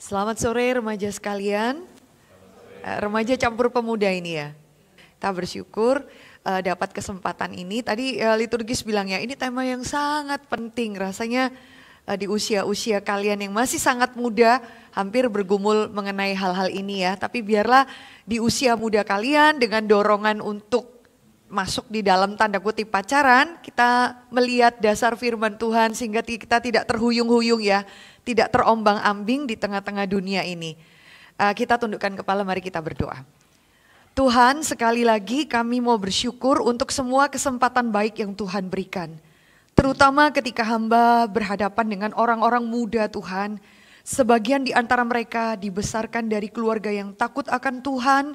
Selamat sore remaja sekalian, remaja campur pemuda ini ya. Kita bersyukur dapat kesempatan ini. Tadi liturgis bilang ya, ini tema yang sangat penting. Rasanya di usia-usia kalian yang masih sangat muda, hampir bergumul mengenai hal-hal ini ya. Tapi biarlah di usia muda kalian dengan dorongan untuk masuk di dalam tanda kutip pacaran, kita melihat dasar firman Tuhan sehingga kita tidak terhuyung-huyung ya, tidak terombang-ambing di tengah-tengah dunia ini. Kita tundukkan kepala, mari kita berdoa. Tuhan, sekali lagi kami mau bersyukur untuk semua kesempatan baik yang Tuhan berikan. Terutama ketika hamba berhadapan dengan orang-orang muda Tuhan, sebagian di antara mereka dibesarkan dari keluarga yang takut akan Tuhan,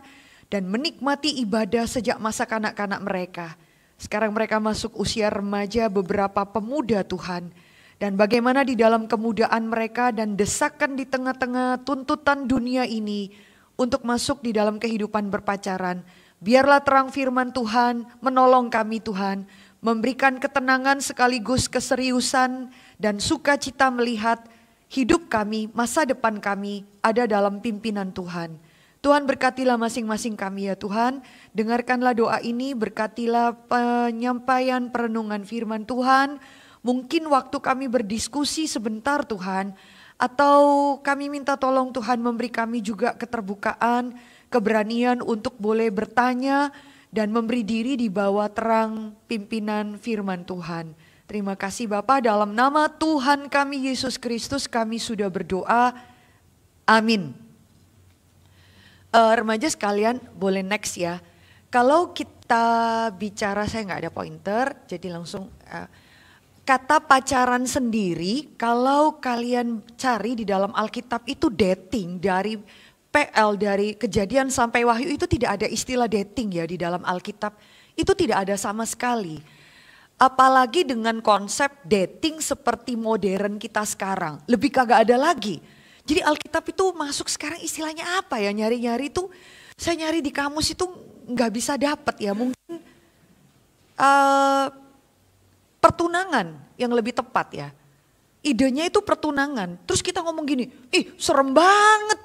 dan menikmati ibadah sejak masa kanak-kanak mereka. Sekarang mereka masuk usia remaja, beberapa pemuda Tuhan. Dan bagaimana di dalam kemudaan mereka dan desakan di tengah-tengah tuntutan dunia ini untuk masuk di dalam kehidupan berpacaran. Biarlah terang firman Tuhan menolong kami Tuhan, memberikan ketenangan sekaligus keseriusan dan sukacita melihat hidup kami, masa depan kami ada dalam pimpinan Tuhan. Tuhan berkatilah masing-masing kami ya Tuhan, dengarkanlah doa ini, berkatilah penyampaian perenungan firman Tuhan. Mungkin waktu kami berdiskusi sebentar Tuhan, atau kami minta tolong Tuhan memberi kami juga keterbukaan, keberanian untuk boleh bertanya dan memberi diri di bawah terang pimpinan firman Tuhan. Terima kasih Bapa, dalam nama Tuhan kami Yesus Kristus kami sudah berdoa, amin. Remaja sekalian boleh next ya. Kalau kita bicara, saya nggak ada pointer, jadi langsung kata pacaran sendiri, kalau kalian cari di dalam Alkitab itu dating dari PL, dari Kejadian sampai Wahyu itu tidak ada istilah dating ya di dalam Alkitab. Itu tidak ada sama sekali. Apalagi dengan konsep dating seperti modern kita sekarang, lebih kagak ada lagi. Jadi Alkitab itu masuk sekarang istilahnya apa ya, nyari-nyari itu, saya nyari di kamus itu nggak bisa dapat ya, mungkin pertunangan yang lebih tepat ya. Idenya itu pertunangan, terus kita ngomong gini, serem banget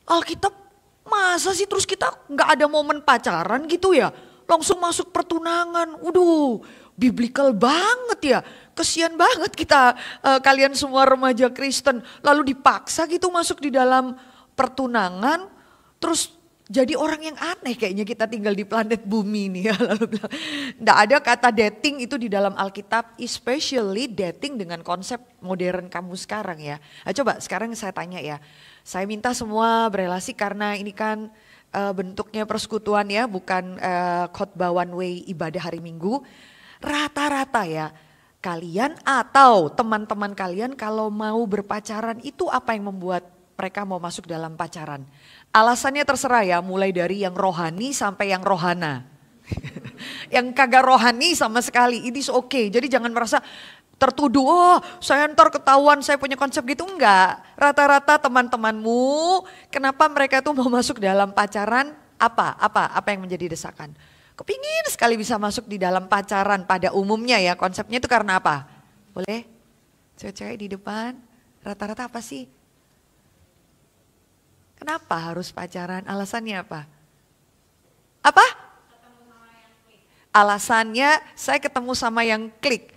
Alkitab masa sih terus kita nggak ada momen pacaran gitu ya, langsung masuk pertunangan, waduh biblical banget ya. Kesian banget kita kalian semua remaja Kristen lalu dipaksa gitu masuk di dalam pertunangan, terus jadi orang yang aneh kayaknya kita tinggal di planet bumi ini ya. Lalu bilang enggak ada kata dating itu di dalam Alkitab, especially dating dengan konsep modern kamu sekarang ya. Nah, coba sekarang saya tanya ya, saya minta semua berelasi karena ini kan bentuknya persekutuan ya, bukan khotbah one way ibadah hari Minggu. Rata-rata ya, kalian atau teman-teman kalian kalau mau berpacaran itu apa yang membuat mereka mau masuk dalam pacaran? Alasannya terserah ya, mulai dari yang rohani sampai yang rohana. Yang kagak rohani sama sekali, it is okay. Jadi jangan merasa tertuduh, oh saya ntar ketahuan saya punya konsep gitu, enggak. Rata-rata teman-temanmu, kenapa mereka tuh mau masuk dalam pacaran? Apa yang menjadi desakan? Kepingin sekali bisa masuk di dalam pacaran pada umumnya ya, konsepnya itu karena apa? Boleh? Cewek-cewek di depan, rata-rata apa sih? Kenapa harus pacaran? Alasannya apa? Apa? Alasannya saya ketemu sama yang klik.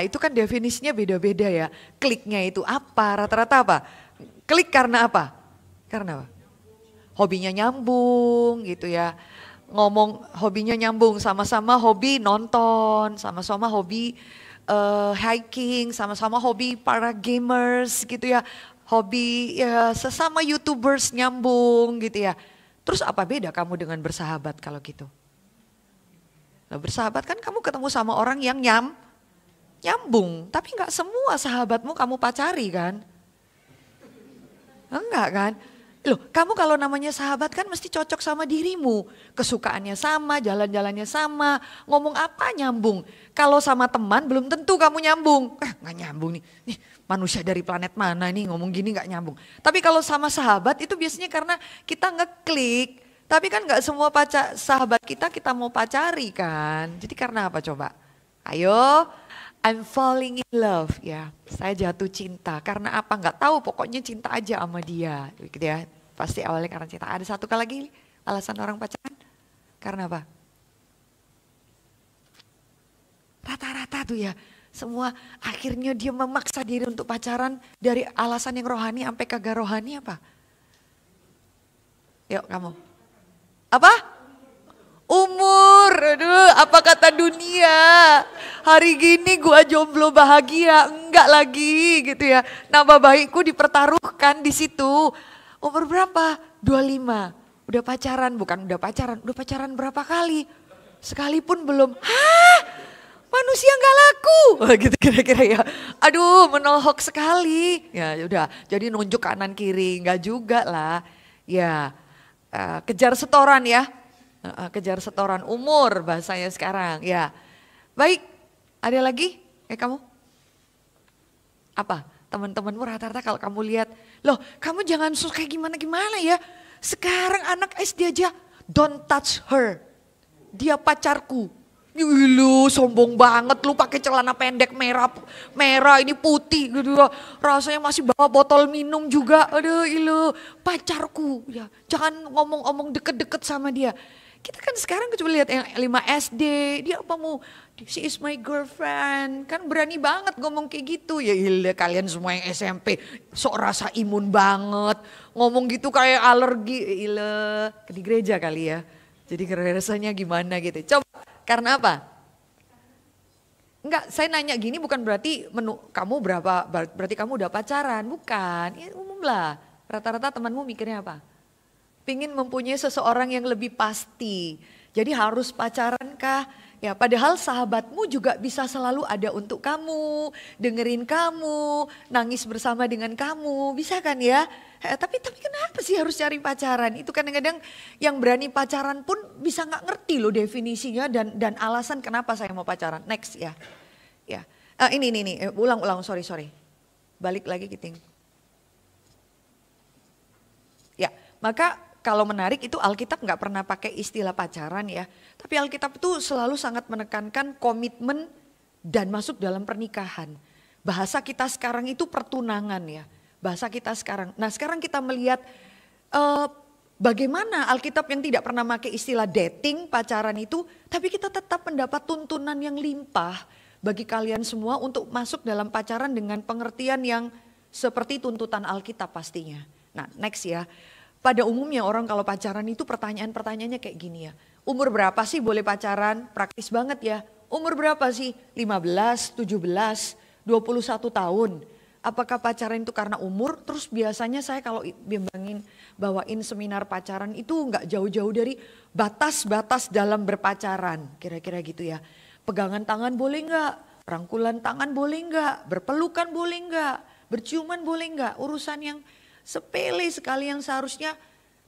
Itu kan definisinya beda-beda ya. Kliknya itu apa? Rata-rata apa? Klik karena apa? Karena apa? Hobinya nyambung gitu ya. Ngomong hobinya nyambung, sama-sama hobi nonton, sama-sama hobi hiking, sama-sama hobi para gamers gitu ya. Hobi ya, sesama YouTubers nyambung gitu ya. Terus apa beda kamu dengan bersahabat kalau gitu? Nah, bersahabat kan kamu ketemu sama orang yang nyambung, tapi nggak semua sahabatmu kamu pacari kan? Enggak kan? Loh, kamu kalau namanya sahabat kan mesti cocok sama dirimu. Kesukaannya sama, jalan-jalannya sama, ngomong apa nyambung. Kalau sama teman belum tentu kamu nyambung. Nggak nyambung nih. Nih manusia dari planet mana nih ngomong gini nggak nyambung. Tapi kalau sama sahabat itu biasanya karena kita ngeklik. Tapi kan nggak semua sahabat kita mau pacari kan. Jadi karena apa coba? Ayo, I'm falling in love, ya. Saya jatuh cinta. Karena apa? Nggak tahu, pokoknya cinta aja sama dia. Gitu ya. Pasti awalnya karena cinta. Ada satu kali lagi alasan orang pacaran. Karena apa? Rata-rata tuh ya. Semua akhirnya dia memaksa diri untuk pacaran dari alasan yang rohani sampai kagak rohani apa? Yuk kamu. Apa? Umur, aduh apa kata dunia, hari gini gua jomblo bahagia, enggak lagi gitu ya. Nama baikku dipertaruhkan di situ. Umur berapa? 25, udah pacaran, bukan udah pacaran berapa kali? Sekalipun belum, hah manusia nggak laku, gitu kira-kira ya. Aduh menohok sekali, ya udah jadi nunjuk kanan kiri, nggak juga lah. Ya kejar setoran ya. Kejar setoran umur bahasanya sekarang ya. Baik, ada lagi? Kamu? Apa? Teman-temanmu rata-rata kalau kamu lihat, loh kamu jangan suka gimana-gimana ya. Sekarang anak SD aja, don't touch her. Dia pacarku. Lu sombong banget lu pakai celana pendek merah ini putih gitu. Rasanya masih bawa botol minum juga. Aduh ilu pacarku ya. Jangan ngomong-ngomong deket-deket sama dia. Kita kan sekarang cuma lihat yang 5 SD, dia apa mau, she is my girlfriend, kan berani banget ngomong kayak gitu. Ya ilah kalian semua yang SMP, sok rasa imun banget, ngomong gitu kayak alergi, ilah di gereja kali ya. Jadi rasanya gimana gitu, coba karena apa? Enggak, saya nanya gini bukan berarti kamu berapa, berarti kamu udah pacaran, bukan, ya umum lah. Rata-rata temanmu mikirnya apa? Pingin mempunyai seseorang yang lebih pasti. Jadi harus pacaran kah? Ya padahal sahabatmu juga bisa selalu ada untuk kamu. Dengerin kamu, nangis bersama dengan kamu. Bisa kan ya? Tapi kenapa sih harus cari pacaran? Itu kadang-kadang yang berani pacaran pun bisa gak ngerti loh definisinya dan alasan kenapa saya mau pacaran. Next ya. Ya. Ini, ulang, sorry. Balik lagi Kiting. Ya, maka kalau menarik itu Alkitab nggak pernah pakai istilah pacaran ya. Tapi Alkitab itu selalu sangat menekankan komitmen dan masuk dalam pernikahan. Bahasa kita sekarang itu pertunangan ya. Bahasa kita sekarang. Nah sekarang kita melihat bagaimana Alkitab yang tidak pernah pakai istilah dating, pacaran itu. Tapi kita tetap mendapat tuntunan yang limpah bagi kalian semua untuk masuk dalam pacaran dengan pengertian yang seperti tuntutan Alkitab pastinya. Nah next ya. Pada umumnya orang kalau pacaran itu pertanyaannya kayak gini ya. Umur berapa sih boleh pacaran? Praktis banget ya. Umur berapa sih? 15, 17, 21 tahun. Apakah pacaran itu karena umur? Terus biasanya saya kalau bawain seminar pacaran itu nggak jauh-jauh dari batas-batas dalam berpacaran. Kira-kira gitu ya. Pegangan tangan boleh nggak? Rangkulan tangan boleh nggak? Berpelukan boleh nggak? Berciuman boleh nggak? Urusan yang sepele sekali yang seharusnya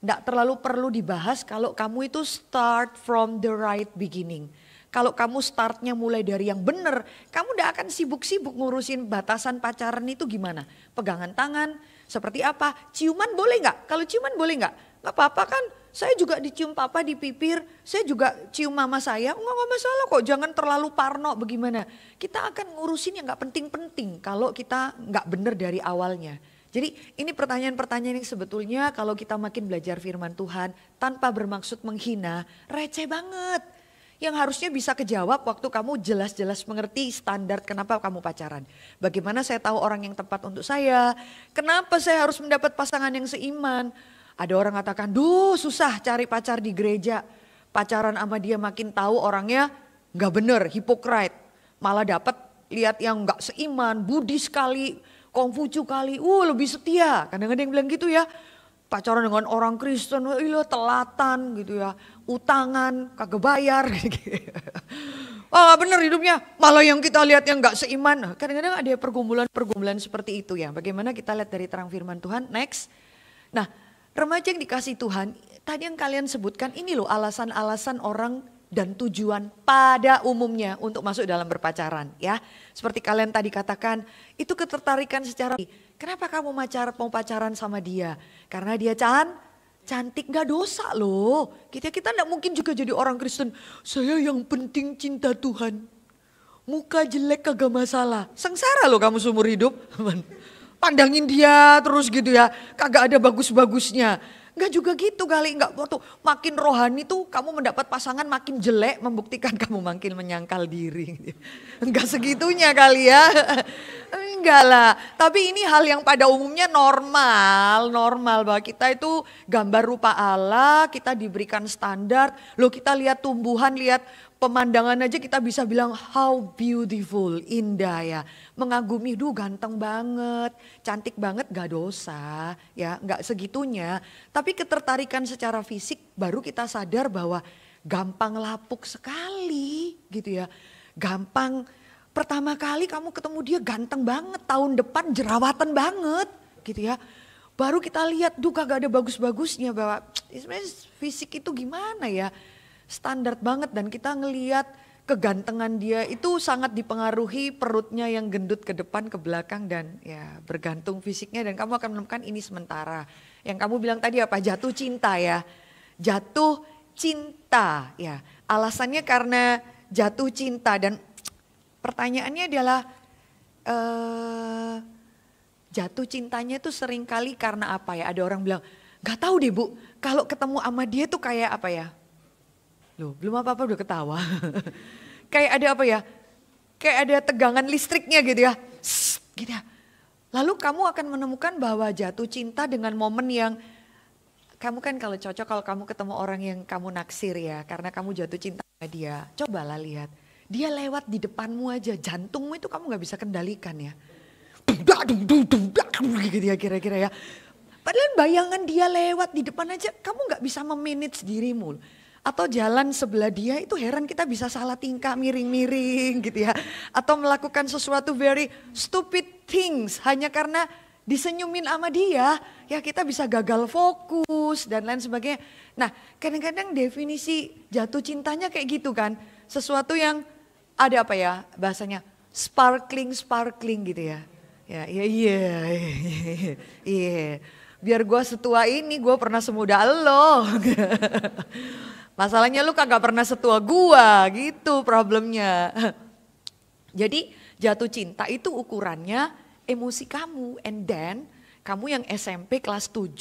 tidak terlalu perlu dibahas kalau kamu itu start from the right beginning. Kalau kamu startnya mulai dari yang benar, kamu tidak akan sibuk-sibuk ngurusin batasan pacaran itu gimana. Pegangan tangan, seperti apa, ciuman boleh nggak? Kalau ciuman boleh nggak? Nggak apa-apa kan, saya juga dicium papa di bibir, saya juga cium mama saya, nggak masalah kok, jangan terlalu parno bagaimana. Kita akan ngurusin yang nggak penting-penting kalau kita nggak benar dari awalnya. Jadi ini pertanyaan-pertanyaan yang sebetulnya kalau kita makin belajar firman Tuhan tanpa bermaksud menghina, receh banget. Yang harusnya bisa kejawab waktu kamu jelas-jelas mengerti standar kenapa kamu pacaran. Bagaimana saya tahu orang yang tepat untuk saya, kenapa saya harus mendapat pasangan yang seiman. Ada orang katakan, duh susah cari pacar di gereja. Pacaran sama dia makin tahu orangnya gak bener, hipokrit. Malah dapat lihat yang gak seiman, budi sekali. Kongfucu kali, lebih setia. Kadang-kadang yang bilang gitu ya. Pacaran dengan orang Kristen, telatan gitu ya. Utangan, kagak bayar. Gak bener hidupnya. Malah yang kita lihat yang gak seiman. Kadang-kadang ada pergumulan-pergumulan seperti itu ya. Bagaimana kita lihat dari terang firman Tuhan. Next. Nah remaja yang dikasih Tuhan. Tadi yang kalian sebutkan ini loh alasan-alasan orang dan tujuan pada umumnya untuk masuk dalam berpacaran ya. Seperti kalian tadi katakan, itu ketertarikan secara, kenapa kamu mau pacaran sama dia? Karena dia cantik, gak dosa loh. Kita gak mungkin juga jadi orang Kristen, saya yang penting cinta Tuhan. Muka jelek kagak masalah. Sengsara loh kamu seumur hidup. Pandangin dia terus gitu ya. Kagak ada bagus-bagusnya. Enggak juga gitu kali. Enggak, waktu makin rohani tuh kamu mendapat pasangan makin jelek. Membuktikan kamu makin menyangkal diri. Enggak segitunya kali ya. Enggak lah. Tapi ini hal yang pada umumnya normal. Normal bahwa kita itu gambar rupa Allah. Kita diberikan standar. Loh kita lihat tumbuhan, lihat pemandangan aja kita bisa bilang how beautiful, indah ya. Mengagumi, duh ganteng banget, cantik banget, gak dosa ya, gak segitunya. Tapi ketertarikan secara fisik baru kita sadar bahwa gampang lapuk sekali gitu ya. Gampang, pertama kali kamu ketemu dia ganteng banget, tahun depan jerawatan banget gitu ya. Baru kita lihat, duh kagak ada bagus-bagusnya bahwa sebenarnya fisik itu gimana ya. Standar banget dan kita ngelihat kegantengan dia itu sangat dipengaruhi perutnya yang gendut ke depan ke belakang dan ya bergantung fisiknya dan kamu akan menemukan ini sementara. Yang kamu bilang tadi apa? Jatuh cinta ya. Jatuh cinta ya. Alasannya karena jatuh cinta dan pertanyaannya adalah jatuh cintanya itu seringkali karena apa ya? Ada orang bilang gak tahu deh Bu, kalau ketemu sama dia tuh kayak apa ya? Loh belum apa-apa udah ketawa. Kayak ada apa ya? Kayak ada tegangan listriknya gitu ya. Gitu ya. Lalu kamu akan menemukan bahwa jatuh cinta dengan momen yang kamu kan kalau cocok kalau kamu ketemu orang yang kamu naksir ya. Karena kamu jatuh cinta sama dia. Cobalah lihat. Dia lewat di depanmu aja. Jantungmu itu kamu gak bisa kendalikan ya. Gitu ya kira-kira ya. Padahal bayangan dia lewat di depan aja kamu gak bisa memanage dirimu. Atau jalan sebelah dia itu heran kita bisa salah tingkah miring-miring gitu ya. Atau melakukan sesuatu very stupid things hanya karena disenyumin sama dia. Ya kita bisa gagal fokus dan lain sebagainya. Nah kadang-kadang definisi jatuh cintanya kayak gitu kan. Sesuatu yang ada apa ya bahasanya sparkling gitu ya. Ya iya. Biar gue setua ini gue pernah semuda lo. Masalahnya lu kagak pernah setua gua gitu problemnya. Jadi jatuh cinta itu ukurannya emosi kamu. And then kamu yang SMP kelas 7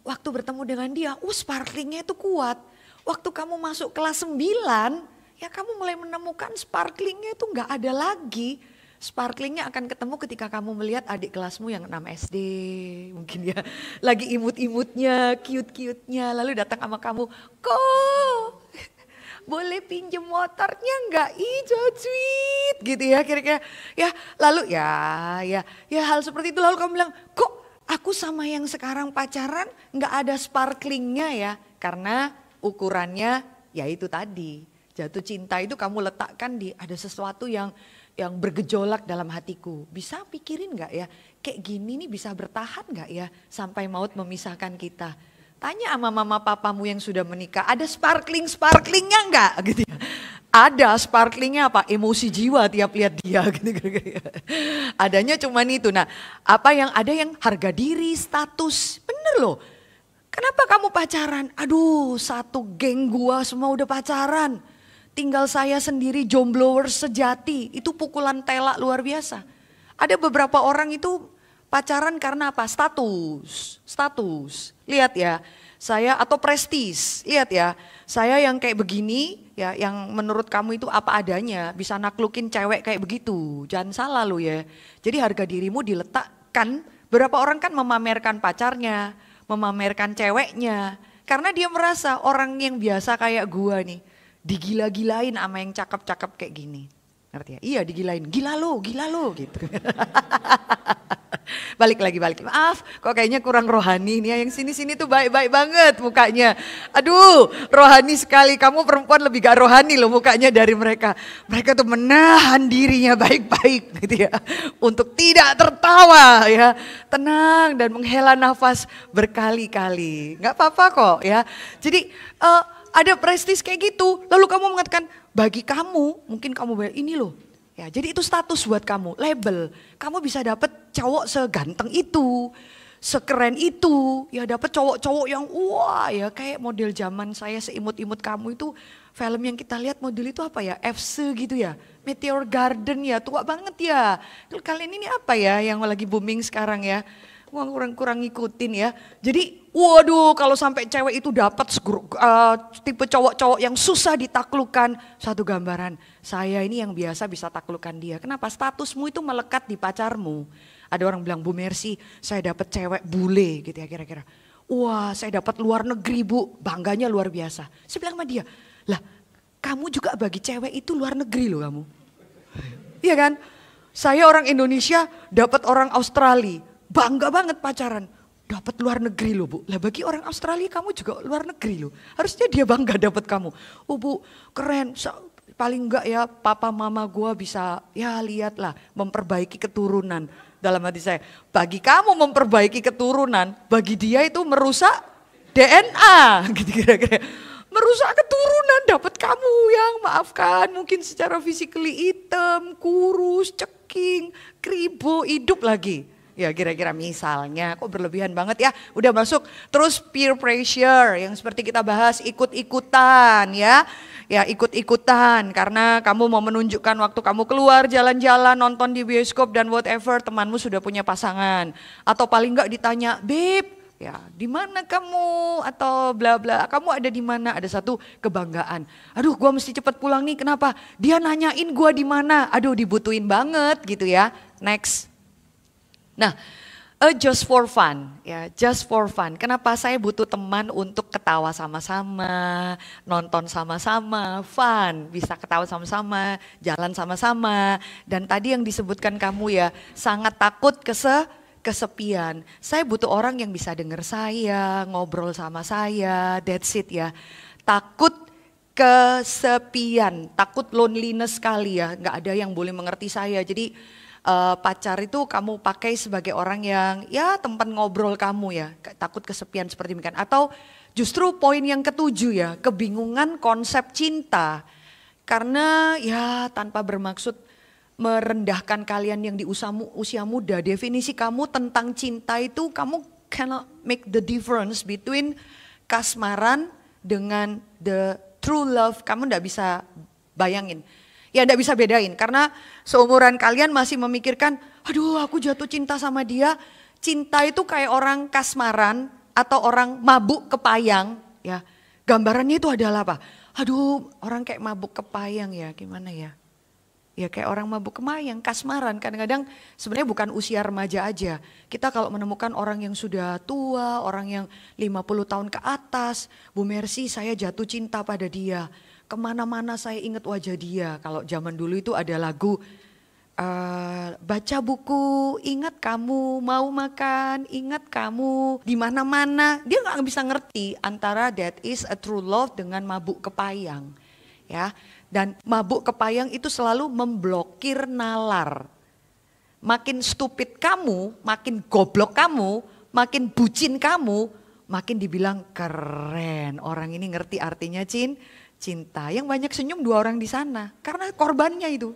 waktu bertemu dengan dia sparklingnya itu kuat. Waktu kamu masuk kelas 9 ya kamu mulai menemukan sparklingnya itu gak ada lagi. Sparklingnya akan ketemu ketika kamu melihat adik kelasmu yang 6 SD mungkin ya. Lagi imut-imutnya, cute-cute-nya lalu datang sama kamu. Kok boleh pinjem motornya enggak? Ih so sweet gitu ya kira-kira. Ya lalu ya hal seperti itu lalu kamu bilang kok aku sama yang sekarang pacaran enggak ada sparklingnya ya. Karena ukurannya ya itu tadi. Jatuh cinta itu kamu letakkan di ada sesuatu yang bergejolak dalam hatiku. Bisa pikirin gak ya, kayak gini nih bisa bertahan gak ya sampai maut memisahkan kita. Tanya sama mama papamu yang sudah menikah, ada sparklingnya gak gitu ya. Ada sparklingnya apa, emosi jiwa tiap lihat dia gitu. Adanya cuman itu, nah apa yang ada yang harga diri, status, bener loh. Kenapa kamu pacaran? Aduh satu geng gua semua udah pacaran. Tinggal saya sendiri jomblowers sejati, itu pukulan telak luar biasa. Ada beberapa orang itu pacaran karena apa? Status. Lihat ya, saya atau prestis. Lihat ya, saya yang kayak begini, ya yang menurut kamu itu apa adanya, bisa naklukin cewek kayak begitu. Jangan salah lo ya. Jadi harga dirimu diletakkan, beberapa orang kan memamerkan pacarnya, memamerkan ceweknya. Karena dia merasa orang yang biasa kayak gua nih, digila-gilain sama yang cakep-cakep kayak gini. Ngerti ya? Iya digilain, gila lo gitu. Balik lagi. Maaf, kok kayaknya kurang rohani nih ya. Yang sini-sini tuh baik-baik banget mukanya. Aduh, rohani sekali. Kamu perempuan lebih gak rohani loh mukanya dari mereka. Mereka tuh menahan dirinya baik-baik gitu ya. Untuk tidak tertawa ya. Tenang dan menghela nafas berkali-kali. Gak apa-apa kok ya. Jadi ada prestis kayak gitu, lalu kamu mengatakan bagi kamu, mungkin kamu bayar ini loh. Ya, jadi itu status buat kamu, label. Kamu bisa dapet cowok seganteng itu, sekeren itu, ya dapat cowok-cowok yang wah ya kayak model zaman saya seimut-imut kamu itu film yang kita lihat model itu apa ya, FC gitu ya, Meteor Garden ya, tua banget ya. Kalian ini apa ya yang lagi booming sekarang ya? Wah kurang ngikutin ya. Jadi waduh kalau sampai cewek itu dapat tipe cowok-cowok yang susah ditaklukkan, satu gambaran, saya ini yang biasa bisa taklukkan dia. Kenapa? Statusmu itu melekat di pacarmu. Ada orang bilang, Bu Mercy saya dapat cewek bule gitu ya kira-kira. Wah saya dapat luar negeri Bu, bangganya luar biasa. Saya bilang sama dia, lah kamu juga bagi cewek itu luar negeri loh kamu. Iya kan? Saya orang Indonesia dapat orang Australia, bangga banget pacaran. Dapat luar negeri loh Bu. Lah bagi orang Australia kamu juga luar negeri loh. Harusnya dia bangga dapat kamu. Oh Bu keren, paling enggak ya papa mama gua bisa ya lihatlah memperbaiki keturunan. Dalam hati saya, bagi kamu memperbaiki keturunan, bagi dia itu merusak DNA gitu kira-kira. Merusak keturunan, dapat kamu yang maafkan mungkin secara physically hitam, kurus, ceking, kribo, hidup lagi. Ya kira-kira misalnya, kok berlebihan banget ya, udah masuk. Terus peer pressure yang seperti kita bahas, ikut-ikutan ya. Ya ikut-ikutan karena kamu mau menunjukkan waktu kamu keluar jalan-jalan, nonton di bioskop dan whatever, temanmu sudah punya pasangan. Atau paling enggak ditanya, "Beb, ya di mana kamu?" Atau bla bla, "Kamu ada di mana?" Ada satu kebanggaan. "Aduh, gua mesti cepet pulang nih. Kenapa? Dia nanyain gua di mana." Aduh, dibutuhin banget gitu ya. Next. Nah, just for fun, ya just for fun. Kenapa saya butuh teman untuk ketawa sama-sama, nonton sama-sama, fun, bisa ketawa sama-sama, jalan sama-sama. Dan tadi yang disebutkan kamu ya, sangat takut kesepian. Saya butuh orang yang bisa dengar saya, ngobrol sama saya, that's it ya. Takut kesepian, takut loneliness sekali ya, nggak ada yang boleh mengerti saya. Jadi pacar itu kamu pakai sebagai orang yang ya tempat ngobrol kamu ya, takut kesepian seperti demikian. Atau justru poin yang ketujuh ya, kebingungan konsep cinta. Karena ya tanpa bermaksud merendahkan kalian yang di usia muda, definisi kamu tentang cinta itu kamu cannot make the difference between kasmaran dengan the true love, kamu nggak bisa bayangin. Ya enggak bisa bedain karena seumuran kalian masih memikirkan, aduh aku jatuh cinta sama dia. Cinta itu kayak orang kasmaran atau orang mabuk kepayang ya. Gambarannya itu adalah apa? Aduh orang kayak mabuk kepayang ya, gimana ya? Ya kayak orang mabuk kepayang, kasmaran. Kadang-kadang sebenarnya bukan usia remaja aja. Kita kalau menemukan orang yang sudah tua, orang yang 50 tahun ke atas, Bu Mercy saya jatuh cinta pada dia. Kemana-mana saya ingat wajah dia. Kalau zaman dulu itu ada lagu baca buku, ingat kamu, mau makan, ingat kamu, di mana-mana. Dia nggak bisa ngerti antara that is a true love dengan mabuk kepayang, ya. Dan mabuk kepayang itu selalu memblokir nalar. Makin stupid kamu, makin goblok kamu, makin bucin kamu, makin dibilang keren. Orang ini ngerti artinya cinta. Yang banyak senyum dua orang di sana karena korbannya itu.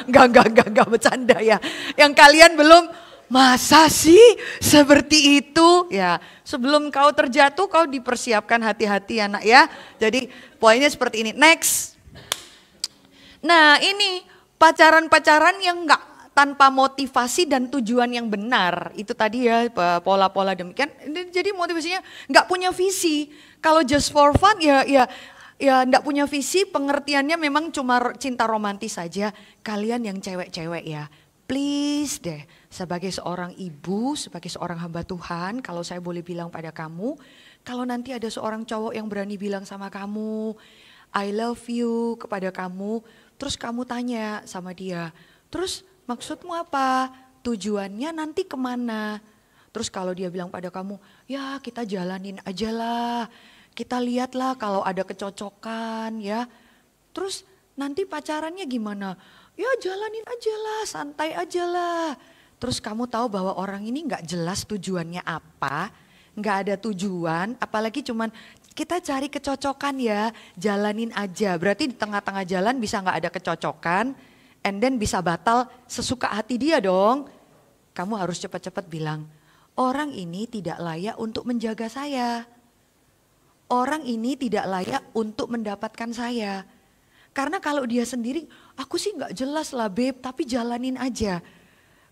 Enggak bercanda ya. Yang kalian belum, masa sih seperti itu? Ya, sebelum kau terjatuh kau dipersiapkan hati-hati anak ya. Jadi poinnya seperti ini. Next. Nah, ini pacaran-pacaran yang enggak tanpa motivasi dan tujuan yang benar. Itu tadi ya pola-pola demikian. Jadi motivasinya enggak punya visi. Kalau just for fun ya enggak punya visi, pengertiannya memang cuma cinta romantis saja. Kalian yang cewek-cewek ya, please deh sebagai seorang ibu, sebagai seorang hamba Tuhan, kalau saya boleh bilang pada kamu, kalau nanti ada seorang cowok yang berani bilang sama kamu, I love you kepada kamu, terus kamu tanya sama dia, terus maksudmu apa? Tujuannya nanti kemana? Terus kalau dia bilang pada kamu, ya kita jalanin aja lah. Kita lihatlah kalau ada kecocokan ya. Terus nanti pacarannya gimana? Ya jalanin aja lah, santai aja lah. Terus kamu tahu bahwa orang ini gak jelas tujuannya apa. Gak ada tujuan, apalagi cuman kita cari kecocokan ya, jalanin aja. Berarti di tengah-tengah jalan bisa gak ada kecocokan. And then bisa batal sesuka hati dia dong. Kamu harus cepat-cepat bilang, orang ini tidak layak untuk menjaga saya. Orang ini tidak layak untuk mendapatkan saya. Karena kalau dia sendiri, aku sih gak jelas lah Beb, tapi jalanin aja.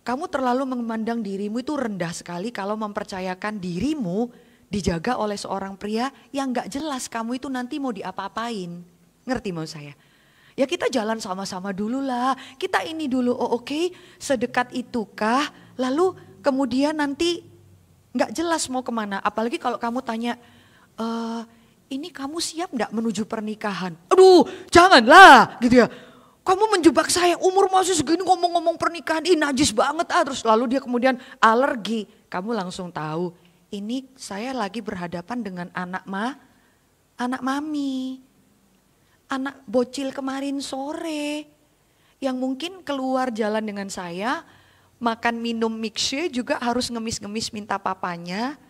Kamu terlalu memandang dirimu itu rendah sekali kalau mempercayakan dirimu dijaga oleh seorang pria yang gak jelas kamu itu nanti mau diapa-apain. Ngerti mau saya? Ya kita jalan sama-sama dulu lah, kita ini dulu, oh oke, sedekat itukah? Lalu kemudian nanti gak jelas mau kemana, apalagi kalau kamu tanya, ini kamu siap gak menuju pernikahan? Aduh janganlah gitu ya, kamu menjebak saya umur masih segini ngomong-ngomong pernikahan, ih najis banget terus lalu dia kemudian alergi, kamu langsung tahu, ini saya lagi berhadapan dengan anak mami. Anak bocil kemarin sore yang mungkin keluar jalan dengan saya, makan minum mixer juga harus ngemis-ngemis minta papanya.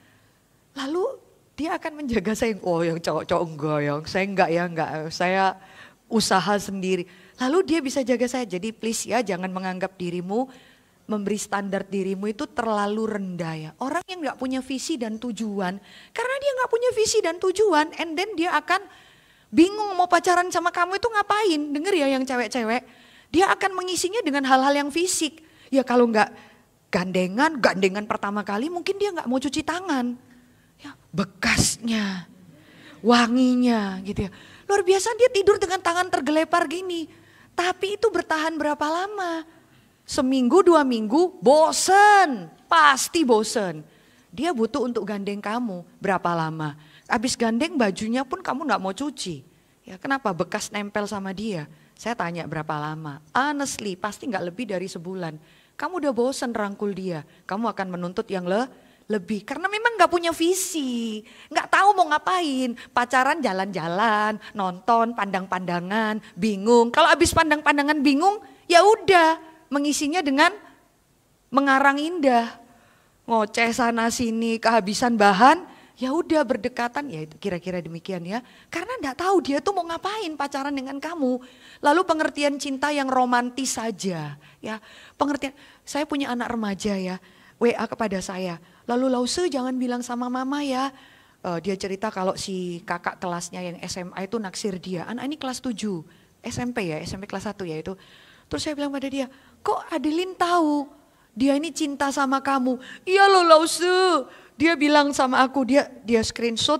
Lalu dia akan menjaga saya, oh yang cowok-cowok enggak yang saya enggak, saya usaha sendiri. Lalu dia bisa jaga saya, jadi please ya jangan menganggap dirimu, memberi standar dirimu itu terlalu rendah ya. Orang yang enggak punya visi dan tujuan, karena dia enggak punya visi dan tujuan and then dia akan bingung mau pacaran sama kamu itu ngapain, denger ya yang cewek-cewek. Dia akan mengisinya dengan hal-hal yang fisik. Ya kalau enggak gandengan pertama kali mungkin dia enggak mau cuci tangan. Ya bekasnya, wanginya gitu ya. Luar biasa dia tidur dengan tangan tergelepar gini. Tapi itu bertahan berapa lama? Seminggu, 2 minggu, bosen. Pasti bosen. Dia butuh untuk gandeng kamu berapa lama? Habis gandeng bajunya pun kamu gak mau cuci. Ya kenapa? Bekas nempel sama dia. Saya tanya berapa lama? Honestly pasti gak lebih dari sebulan. Kamu udah bosen rangkul dia. Kamu akan menuntut yang lebih. Karena memang gak punya visi. Gak tahu mau ngapain. Pacaran jalan-jalan, nonton, pandang-pandangan, bingung. Kalau habis pandang-pandangan bingung ya udah. Mengisinya dengan mengarang indah. Ngoceh sana sini kehabisan bahan. Ya udah berdekatan, ya itu kira-kira demikian ya. Karena enggak tahu dia tuh mau ngapain pacaran dengan kamu. Lalu pengertian cinta yang romantis saja. Ya, pengertian, saya punya anak remaja ya, WA kepada saya. Lalu Lause jangan bilang sama mama ya. Dia cerita kalau si kakak kelasnya yang SMA itu naksir dia. Anak ini kelas 7, SMP ya, SMP kelas 1 ya itu. Terus saya bilang pada dia, kok Adeline tahu dia ini cinta sama kamu? Iya loh Lause. Dia bilang sama aku, dia screenshot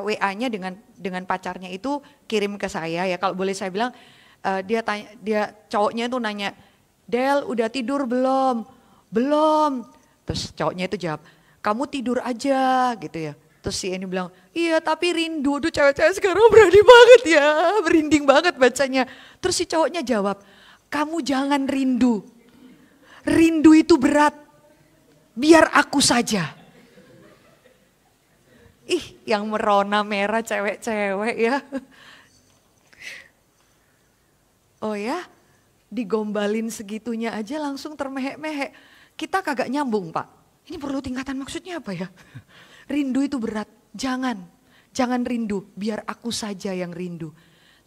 WA-nya dengan pacarnya itu kirim ke saya ya. Kalau boleh saya bilang, dia cowoknya itu nanya, Del udah tidur belum? Belum. Terus cowoknya itu jawab, kamu tidur aja gitu ya. Terus si ini bilang, iya tapi rindu. Aduh cewek-cewek sekarang berani banget ya, merinding banget bacanya. Terus si cowoknya jawab, kamu jangan rindu. Rindu itu berat, biar aku saja. Ih, yang merona merah cewek-cewek ya. Oh ya, digombalin segitunya aja langsung termehek-mehek. Kita kagak nyambung Pak. Ini perlu tingkatan maksudnya apa ya? Rindu itu berat, jangan rindu, biar aku saja yang rindu.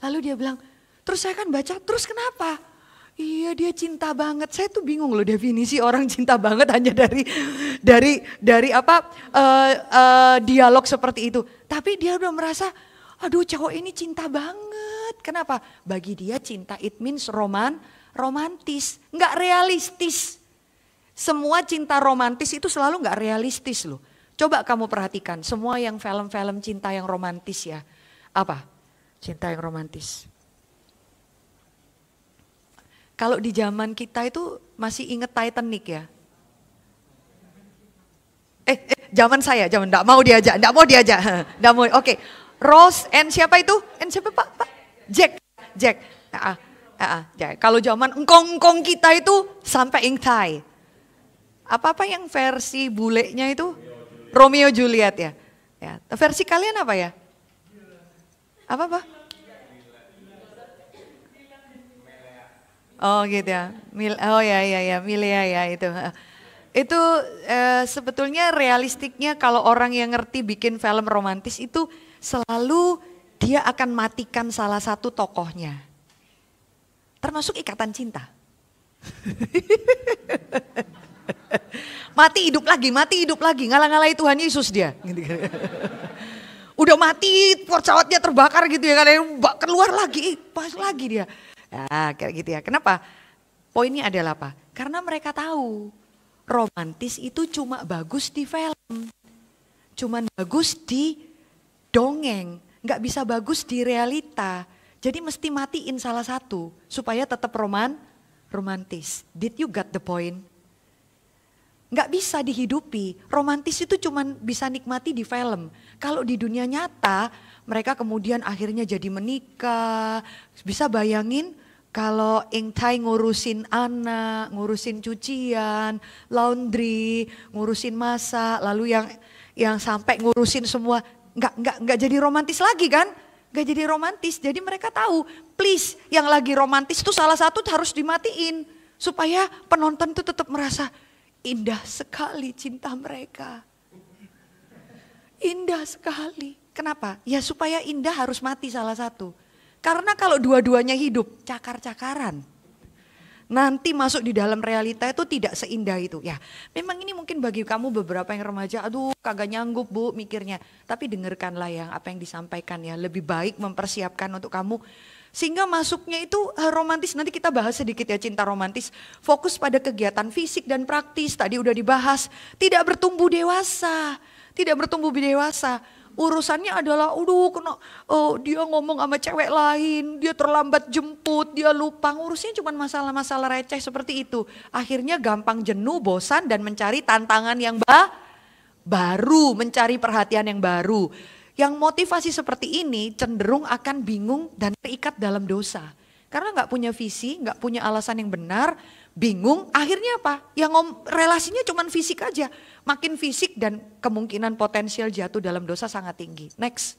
Lalu dia bilang, terus saya kan baca, terus kenapa? Iya dia cinta banget, saya tuh bingung loh definisi orang cinta banget hanya dari apa dialog seperti itu. Tapi dia udah merasa, aduh cowok ini cinta banget. Kenapa? Bagi dia cinta it means romantis, nggak realistis. Semua cinta romantis itu selalu nggak realistis loh. Coba kamu perhatikan semua yang film-film cinta yang romantis ya. Apa? Cinta yang romantis. Kalau di zaman kita itu masih inget Titanic ya? Zaman saya, enggak mau diajak. Oke. Rose and siapa itu? And siapa Pak? Jack. Jack. Kalau zaman engkong-engkong kita itu sampai Ingtai. Apa yang versi bulenya itu? Romeo Juliet ya. Versi kalian apa ya? Apa? Oh gitu ya, Milea ya itu. Itu sebetulnya realistiknya kalau orang yang ngerti bikin film romantis itu selalu dia akan matikan salah satu tokohnya. Termasuk ikatan cinta. mati hidup lagi, ngalah-ngalahi Tuhan Yesus dia. Udah mati, pesawatnya terbakar gitu ya, keluar lagi, pas lagi dia. Ya kayak gitu ya, kenapa? Poinnya adalah apa? Karena mereka tahu romantis itu cuma bagus di film, cuman bagus di dongeng, nggak bisa bagus di realita. Jadi mesti matiin salah satu supaya tetap romantis. Did you get the point? Nggak bisa dihidupi. Romantis itu cuman bisa nikmati di film. Kalau di dunia nyata mereka kemudian akhirnya jadi menikah. Bisa bayangin kalau Ingtai ngurusin anak, ngurusin cucian, laundry, ngurusin masak, lalu yang sampai ngurusin semua nggak jadi romantis lagi kan? Gak jadi romantis, jadi mereka tahu, please yang lagi romantis itu salah satu harus dimatiin. Supaya penonton itu tetap merasa indah sekali cinta mereka. Indah sekali, kenapa? Ya supaya indah harus mati salah satu. Karena kalau dua-duanya hidup, cakar-cakaran. Nanti masuk di dalam realita itu tidak seindah itu. Ya memang ini mungkin bagi kamu beberapa yang remaja, aduh kagak nyanggup bu mikirnya. Tapi dengarkanlah yang apa yang disampaikan ya. Lebih baik mempersiapkan untuk kamu. Sehingga masuknya itu romantis, nanti kita bahas sedikit ya cinta romantis. Fokus pada kegiatan fisik dan praktis, tadi udah dibahas. Tidak bertumbuh dewasa, tidak bertumbuh dewasa. Urusannya adalah, dia ngomong sama cewek lain, dia terlambat jemput, dia lupa. Ngurusnya cuma masalah-masalah receh seperti itu. Akhirnya gampang jenuh, bosan dan mencari tantangan yang baru, mencari perhatian yang baru. Yang motivasi seperti ini cenderung akan bingung dan terikat dalam dosa. Karena gak punya visi, gak punya alasan yang benar, bingung, akhirnya apa? Yang relasinya cuma fisik aja. Makin fisik dan kemungkinan potensial jatuh dalam dosa sangat tinggi. Next.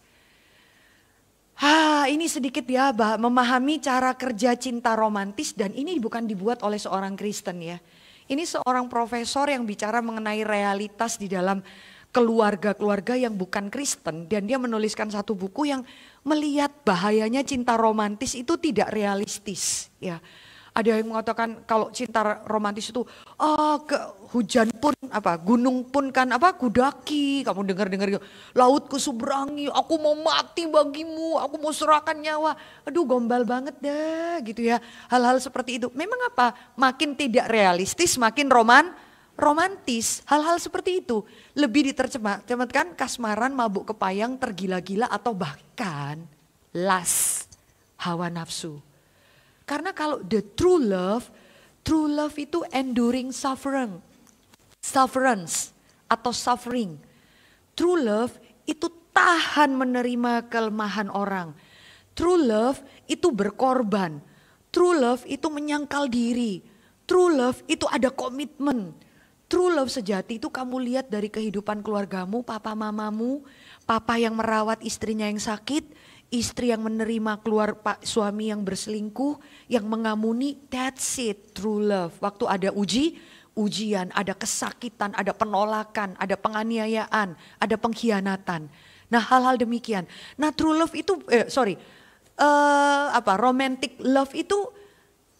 Ini sedikit ya memahami cara kerja cinta romantis dan ini bukan dibuat oleh seorang Kristen ya. Ini seorang profesor yang bicara mengenai realitas di dalam keluarga-keluarga yang bukan Kristen. Dan dia menuliskan satu buku yang melihat bahayanya cinta romantis itu tidak realistis ya. Ada yang mengatakan kalau cinta romantis itu hujan pun gunung pun kan kudaki, kamu dengar laut ku seberangi, aku mau mati bagimu, aku mau serahkan nyawa. Aduh gombal banget dah gitu ya. Hal-hal seperti itu. Memang makin tidak realistis, makin romantis. Hal-hal seperti itu lebih diterjemahkan kasmaran, mabuk kepayang, tergila-gila atau bahkan lust, hawa nafsu. Karena kalau the true love itu enduring sufferance atau suffering. True love itu tahan menerima kelemahan orang. True love itu berkorban. True love itu menyangkal diri. True love itu ada komitmen. True love sejati itu kamu lihat dari kehidupan keluargamu, papa mamamu, papa yang merawat istrinya yang sakit, istri yang menerima suami yang berselingkuh, yang mengamuni, that's it, true love. Waktu ada ujian, ada kesakitan, ada penolakan, ada penganiayaan, ada pengkhianatan. Nah hal-hal demikian. Nah true love itu, romantic love itu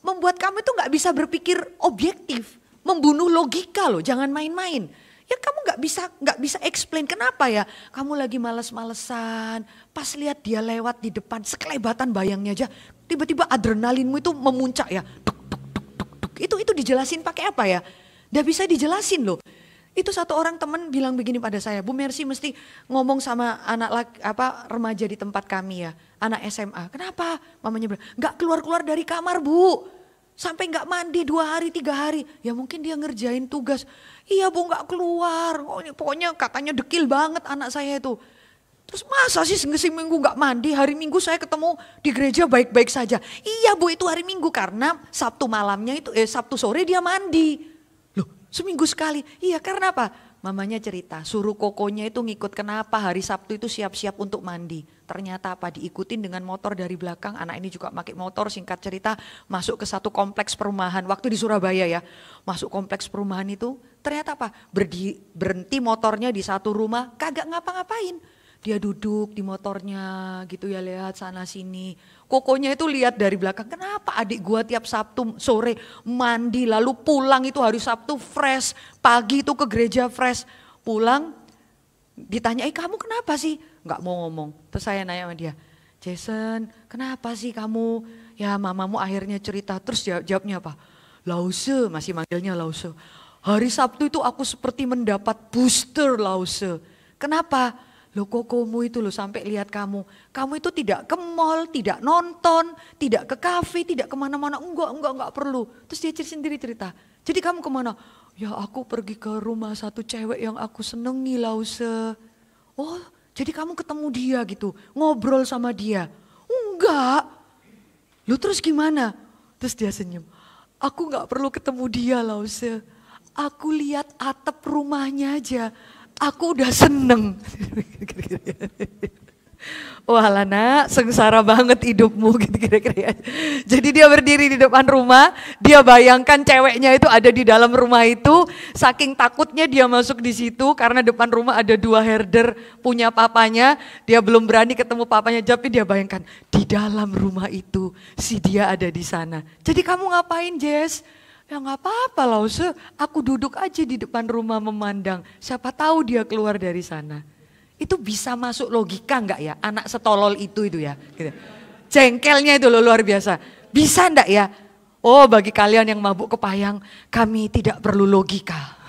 membuat kamu itu gak bisa berpikir objektif. Membunuh logika loh, jangan main-main. Ya kamu nggak bisa explain kenapa ya. Kamu lagi males-malesan, pas lihat dia lewat di depan, sekelebatan bayangnya aja, tiba-tiba adrenalinmu itu memuncak ya. Itu dijelasin pakai apa ya? Nggak bisa dijelasin loh. Itu satu orang teman bilang begini pada saya, Bu Mercy mesti ngomong sama anak remaja di tempat kami ya, anak SMA. Kenapa? Mamanya bilang, nggak keluar-keluar dari kamar Bu. Sampai nggak mandi 2 hari 3 hari, ya mungkin dia ngerjain tugas. Iya Bu nggak keluar, pokoknya katanya dekil banget anak saya itu. Terus masa sih seminggu nggak mandi, hari Minggu saya ketemu di gereja baik-baik saja. Iya Bu itu hari Minggu karena Sabtu malamnya itu Sabtu sore dia mandi. Loh seminggu sekali, iya karena apa? Mamanya cerita, suruh kokonya itu ngikut kenapa hari Sabtu itu siap-siap untuk mandi. Ternyata diikutin dengan motor dari belakang, anak ini juga pakai motor, singkat cerita masuk ke satu kompleks perumahan. Waktu di Surabaya ya, masuk kompleks perumahan itu ternyata berhenti motornya di satu rumah, kagak ngapa-ngapain. Dia duduk di motornya gitu ya, lihat sana sini. Kokonya itu lihat dari belakang, kenapa adik gua tiap Sabtu sore mandi lalu pulang itu hari Sabtu fresh, pagi itu ke gereja fresh. Pulang ditanya, kamu kenapa sih? Nggak mau ngomong. Terus saya nanya sama dia, Jason kenapa sih kamu? Ya mamamu akhirnya cerita, terus jawabnya apa? Lause, masih manggilnya Lause. Hari Sabtu itu aku seperti mendapat booster Lause. Kenapa? Loh kokomu itu loh sampai lihat kamu itu tidak ke mall, tidak nonton, tidak ke kafe, tidak kemana-mana, enggak perlu. Terus dia sendiri cerita, jadi kamu kemana? Ya aku pergi ke rumah satu cewek yang aku senengi Lause. Oh jadi kamu ketemu dia gitu, ngobrol sama dia? Enggak. Loh terus gimana? Terus dia senyum, aku gak perlu ketemu dia Lause. Aku lihat atap rumahnya aja, aku udah seneng. Wah Lana, sengsara banget hidupmu gitu kira-kira. Jadi dia berdiri di depan rumah, dia bayangkan ceweknya itu ada di dalam rumah itu, saking takutnya dia masuk di situ karena depan rumah ada 2 herder punya papanya, dia belum berani ketemu papanya, tapi dia bayangkan di dalam rumah itu si dia ada di sana. Jadi kamu ngapain Jess? Ya nggak apa-apa Lause, aku duduk aja di depan rumah memandang, siapa tahu dia keluar dari sana. Itu bisa masuk logika enggak ya, anak setolol itu ya. Gitu. Jengkelnya itu loh luar biasa. Bisa enggak ya? Oh bagi kalian yang mabuk kepayang, kami tidak perlu logika.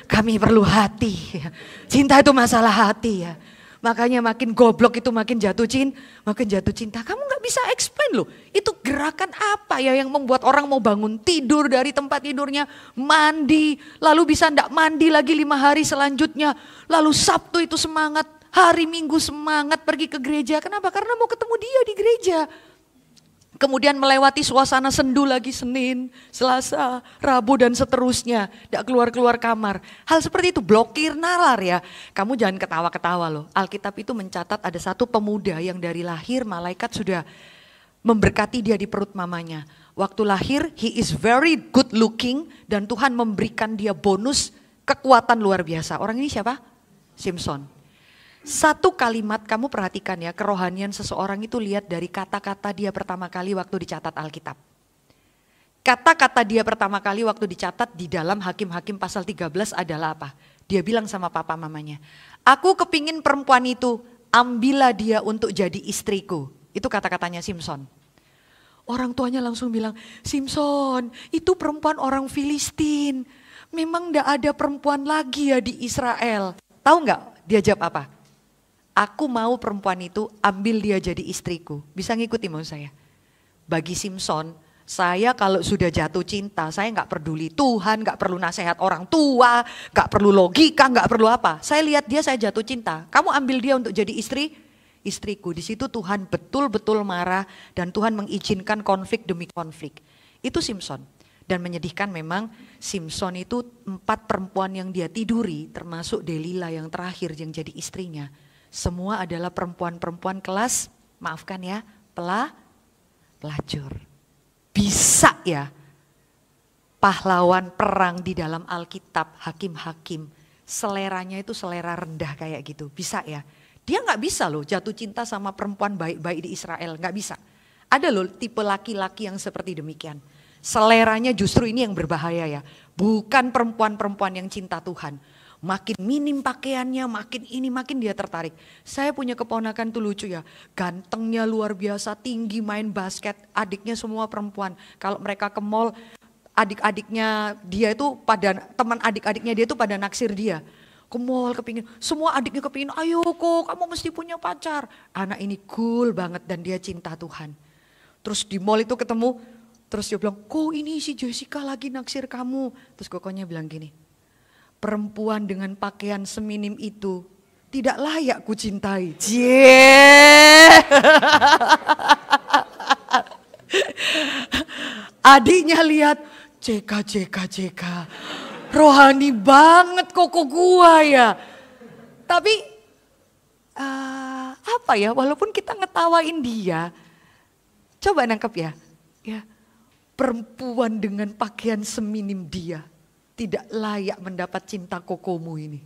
Kami perlu hati. Cinta itu masalah hati ya. Makanya makin goblok itu makin jatuh cinta. Kamu gak bisa explain loh. Itu gerakan apa ya yang membuat orang mau bangun tidur dari tempat tidurnya, mandi, lalu bisa ndak mandi lagi 5 hari selanjutnya. Lalu Sabtu itu semangat, hari Minggu semangat pergi ke gereja. Kenapa? Karena mau ketemu dia di gereja. Kemudian melewati suasana sendu lagi Senin, Selasa, Rabu dan seterusnya. Tidak keluar-keluar kamar. Hal seperti itu blokir nalar ya. Kamu jangan ketawa-ketawa loh. Alkitab itu mencatat ada satu pemuda yang dari lahir malaikat sudah memberkati dia di perut mamanya. Waktu lahir he is very good looking dan Tuhan memberikan dia bonus kekuatan luar biasa. Orang ini siapa? Simson. Satu kalimat kamu perhatikan ya, kerohanian seseorang itu lihat dari kata-kata dia pertama kali waktu dicatat Alkitab. Kata-kata dia pertama kali waktu dicatat di dalam Hakim-Hakim pasal 13 adalah apa? Dia bilang sama papa mamanya, aku kepingin perempuan itu, ambillah dia untuk jadi istriku. Itu kata-katanya Simson. Orang tuanya langsung bilang, Simson itu perempuan orang Filistin. Memang gak ada perempuan lagi ya di Israel. Tahu gak dia jawab apa? Aku mau perempuan itu ambil dia jadi istriku. Bisa ngikuti mau saya? Bagi Simson, saya kalau sudah jatuh cinta, saya gak peduli Tuhan, gak perlu nasihat orang tua, gak perlu logika, gak perlu apa. Saya lihat dia, saya jatuh cinta. Kamu ambil dia untuk jadi istriku. Di situ Tuhan betul-betul marah dan Tuhan mengizinkan konflik demi konflik. Itu Simson. Dan menyedihkan memang Simson itu 4 perempuan yang dia tiduri, termasuk Delila yang terakhir yang jadi istrinya. Semua adalah perempuan-perempuan kelas, maafkan ya, pelacur. Bisa ya pahlawan perang di dalam Alkitab, hakim-hakim, seleranya itu selera rendah kayak gitu, bisa ya. Dia gak bisa loh jatuh cinta sama perempuan baik-baik di Israel, gak bisa. Ada loh tipe laki-laki yang seperti demikian. Seleranya justru ini yang berbahaya ya, bukan perempuan-perempuan yang cinta Tuhan. Makin minim pakaiannya, makin dia tertarik. Saya punya keponakan tuh lucu ya, gantengnya luar biasa, tinggi, main basket, adiknya semua perempuan. Kalau mereka ke mall, adik-adiknya dia itu teman adik-adiknya dia itu pada naksir dia. Ke mall kepingin, semua adiknya kepingin, ayo kok kamu mesti punya pacar. Anak ini cool banget dan dia cinta Tuhan. Terus di mall itu ketemu, terus dia bilang, kok ini si Jessica lagi naksir kamu. Terus kokonya bilang gini, perempuan dengan pakaian seminim itu tidak layak ku cintai. Adiknya lihat, JK. Rohani banget koko gua ya. Tapi apa ya, walaupun kita ngetawain dia, coba nangkep ya. Perempuan dengan pakaian seminim dia tidak layak mendapat cinta kokomu ini.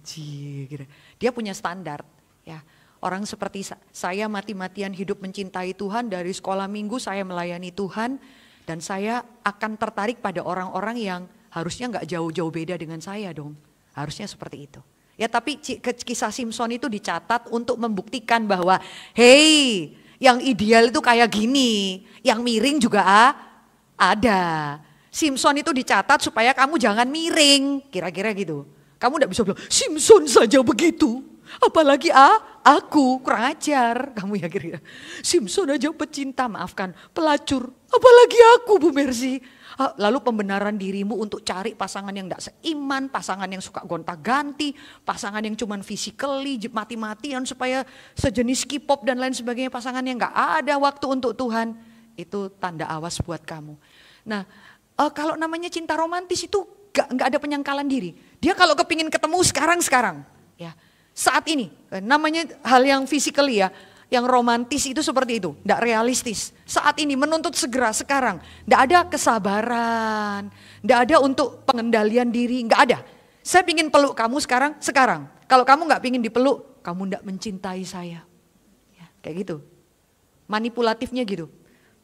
Dia punya standar ya. Orang seperti saya mati-matian hidup mencintai Tuhan, dari sekolah minggu saya melayani Tuhan. Dan saya akan tertarik pada orang-orang yang harusnya gak jauh-jauh beda dengan saya dong. Harusnya seperti itu. Ya tapi kisah Simpson itu dicatat untuk membuktikan bahwa hey, yang ideal itu kayak gini, yang miring juga ada. Simpson itu dicatat supaya kamu jangan miring, kira-kira gitu. Kamu gak bisa bilang, Simpson saja begitu. Apalagi aku, kurang ajar. Kamu ya kira-kira, Simpson aja pecinta, maafkan, pelacur. Apalagi aku, Bu Mercy. Lalu pembenaran dirimu untuk cari pasangan yang gak seiman, pasangan yang suka gonta-ganti, pasangan yang cuman physically, mati-matian supaya sejenis K-pop dan lain sebagainya, pasangan yang gak ada waktu untuk Tuhan. Itu tanda awas buat kamu. Nah, kalau namanya cinta romantis itu gak ada penyangkalan diri. Dia kalau kepingin ketemu sekarang, ya saat ini, namanya hal yang physically ya, yang romantis itu seperti itu, tidak realistis. Saat ini menuntut segera sekarang, tidak ada kesabaran, tidak ada untuk pengendalian diri, nggak ada. Saya pingin peluk kamu sekarang. Kalau kamu nggak pingin dipeluk, kamu tidak mencintai saya. Ya, kayak gitu, manipulatifnya gitu.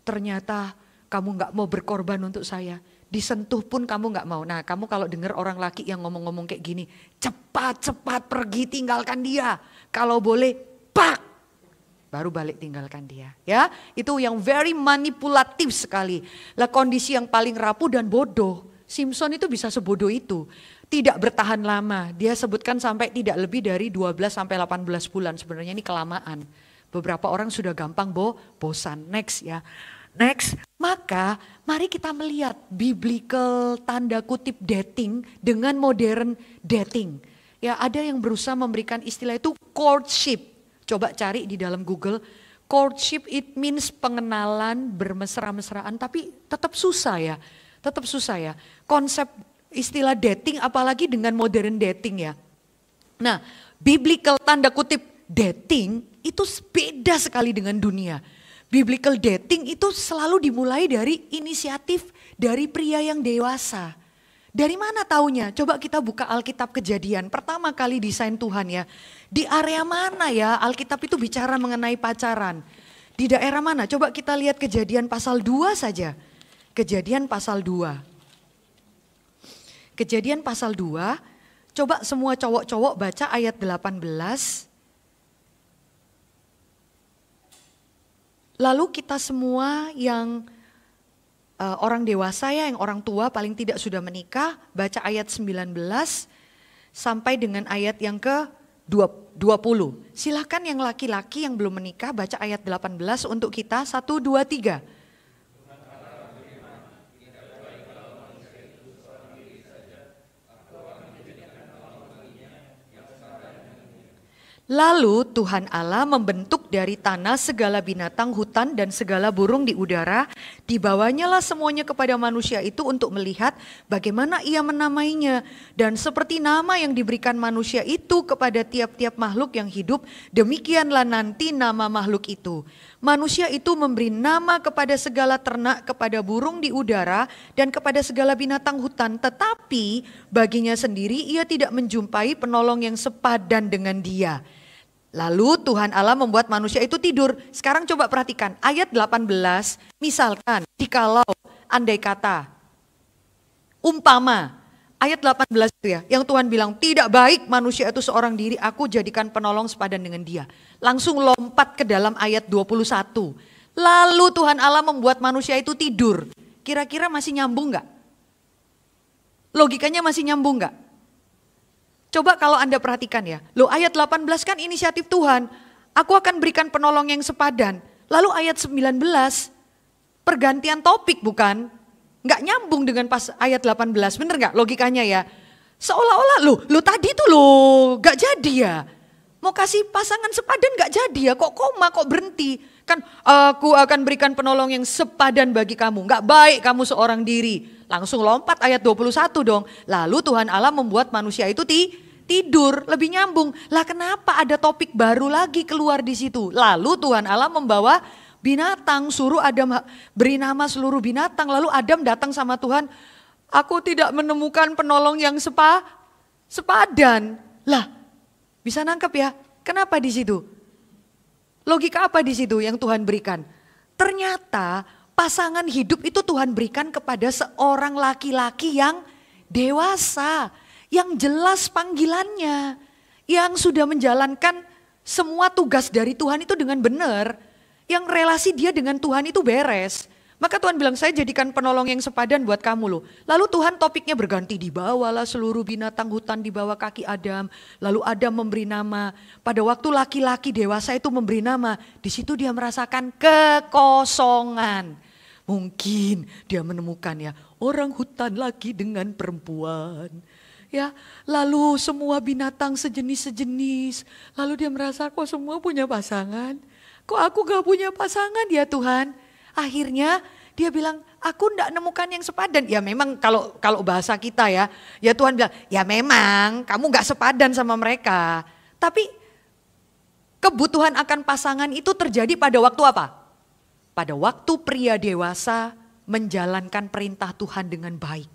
Ternyata kamu nggak mau berkorban untuk saya. Disentuh pun kamu gak mau. Nah kamu kalau dengar orang laki yang ngomong-ngomong kayak gini, cepat-cepat pergi tinggalkan dia. Kalau boleh, pak, baru balik tinggalkan dia. Ya, itu yang very manipulatif sekali. Lah kondisi yang paling rapuh dan bodoh. Simpson itu bisa sebodoh itu. Tidak bertahan lama. Dia sebutkan sampai tidak lebih dari 12 sampai 18 bulan. Sebenarnya ini kelamaan. Beberapa orang sudah gampang bosan. Next ya. Next, maka mari kita melihat biblical tanda kutip dating dengan modern dating. Ya ada yang berusaha memberikan istilah itu courtship. Coba cari di dalam Google. Courtship it means pengenalan, bermesra-mesraan, tapi tetap susah ya. Tetap susah ya. Konsep istilah dating apalagi dengan modern dating ya. Nah, biblical tanda kutip dating itu beda sekali dengan dunia. Biblical dating itu selalu dimulai dari inisiatif dari pria yang dewasa. Dari mana taunya? Coba kita buka Alkitab Kejadian. Pertama kali desain Tuhan ya. Di area mana ya Alkitab itu bicara mengenai pacaran? Di daerah mana? Coba kita lihat Kejadian pasal 2 saja. Kejadian pasal 2. Kejadian pasal 2. Coba semua cowok-cowok baca ayat 18. Lalu kita semua yang orang dewasa ya, yang orang tua paling tidak sudah menikah, baca ayat 19 sampai dengan ayat yang ke 20. Silahkan yang laki-laki yang belum menikah baca ayat 18 untuk kita, 1, 2, 3. Lalu Tuhan Allah membentuk dari tanah segala binatang hutan dan segala burung di udara. Dibawanyalah semuanya kepada manusia itu untuk melihat bagaimana ia menamainya. Dan seperti nama yang diberikan manusia itu kepada tiap-tiap makhluk yang hidup, demikianlah nanti nama makhluk itu. Manusia itu memberi nama kepada segala ternak, kepada burung di udara, dan kepada segala binatang hutan. Tetapi baginya sendiri ia tidak menjumpai penolong yang sepadan dengan dia. Lalu Tuhan Allah membuat manusia itu tidur. Sekarang coba perhatikan ayat 18. Misalkan jikalau andai kata umpama ayat 18 itu ya. Yang Tuhan bilang tidak baik manusia itu seorang diri, aku jadikan penolong sepadan dengan dia. Langsung lompat ke dalam ayat 21. Lalu Tuhan Allah membuat manusia itu tidur. Kira-kira masih nyambung gak? Logikanya masih nyambung gak? Coba kalau Anda perhatikan ya, loh ayat 18 kan inisiatif Tuhan, aku akan berikan penolong yang sepadan. Lalu ayat 19, pergantian topik bukan? Nggak nyambung dengan pas ayat 18, bener nggak logikanya ya? Seolah-olah loh tadi tuh loh gak jadi ya. Mau kasih pasangan sepadan gak jadi ya, kok koma, kok berhenti. Kan aku akan berikan penolong yang sepadan bagi kamu, gak baik kamu seorang diri. Langsung lompat ayat 21 dong. Lalu Tuhan Allah membuat manusia itu tidur, lebih nyambung. Lah kenapa ada topik baru lagi keluar di situ? Lalu Tuhan Allah membawa binatang, suruh Adam beri nama seluruh binatang. Lalu Adam datang sama Tuhan, aku tidak menemukan penolong yang sepadan. Lah bisa nangkep ya, kenapa di situ? Logika apa di situ yang Tuhan berikan? Ternyata pasangan hidup itu Tuhan berikan kepada seorang laki-laki yang dewasa, yang jelas panggilannya, yang sudah menjalankan semua tugas dari Tuhan itu dengan benar, yang relasi dia dengan Tuhan itu beres. Maka Tuhan bilang, saya jadikan penolong yang sepadan buat kamu loh. Lalu Tuhan topiknya berganti, dibawalah seluruh binatang hutan di bawah kaki Adam. Lalu Adam memberi nama. Pada waktu laki-laki dewasa itu memberi nama, di situ dia merasakan kekosongan. Mungkin dia menemukan ya, orang hutan lagi dengan perempuan. Ya, lalu semua binatang sejenis-sejenis. Lalu dia merasa, kok semua punya pasangan? Kok aku gak punya pasangan ya Tuhan? Akhirnya dia bilang, aku enggak nemukan yang sepadan. Ya memang kalau bahasa kita ya Tuhan bilang, ya memang kamu enggak sepadan sama mereka. Tapi kebutuhan akan pasangan itu terjadi pada waktu apa? Pada waktu pria dewasa menjalankan perintah Tuhan dengan baik.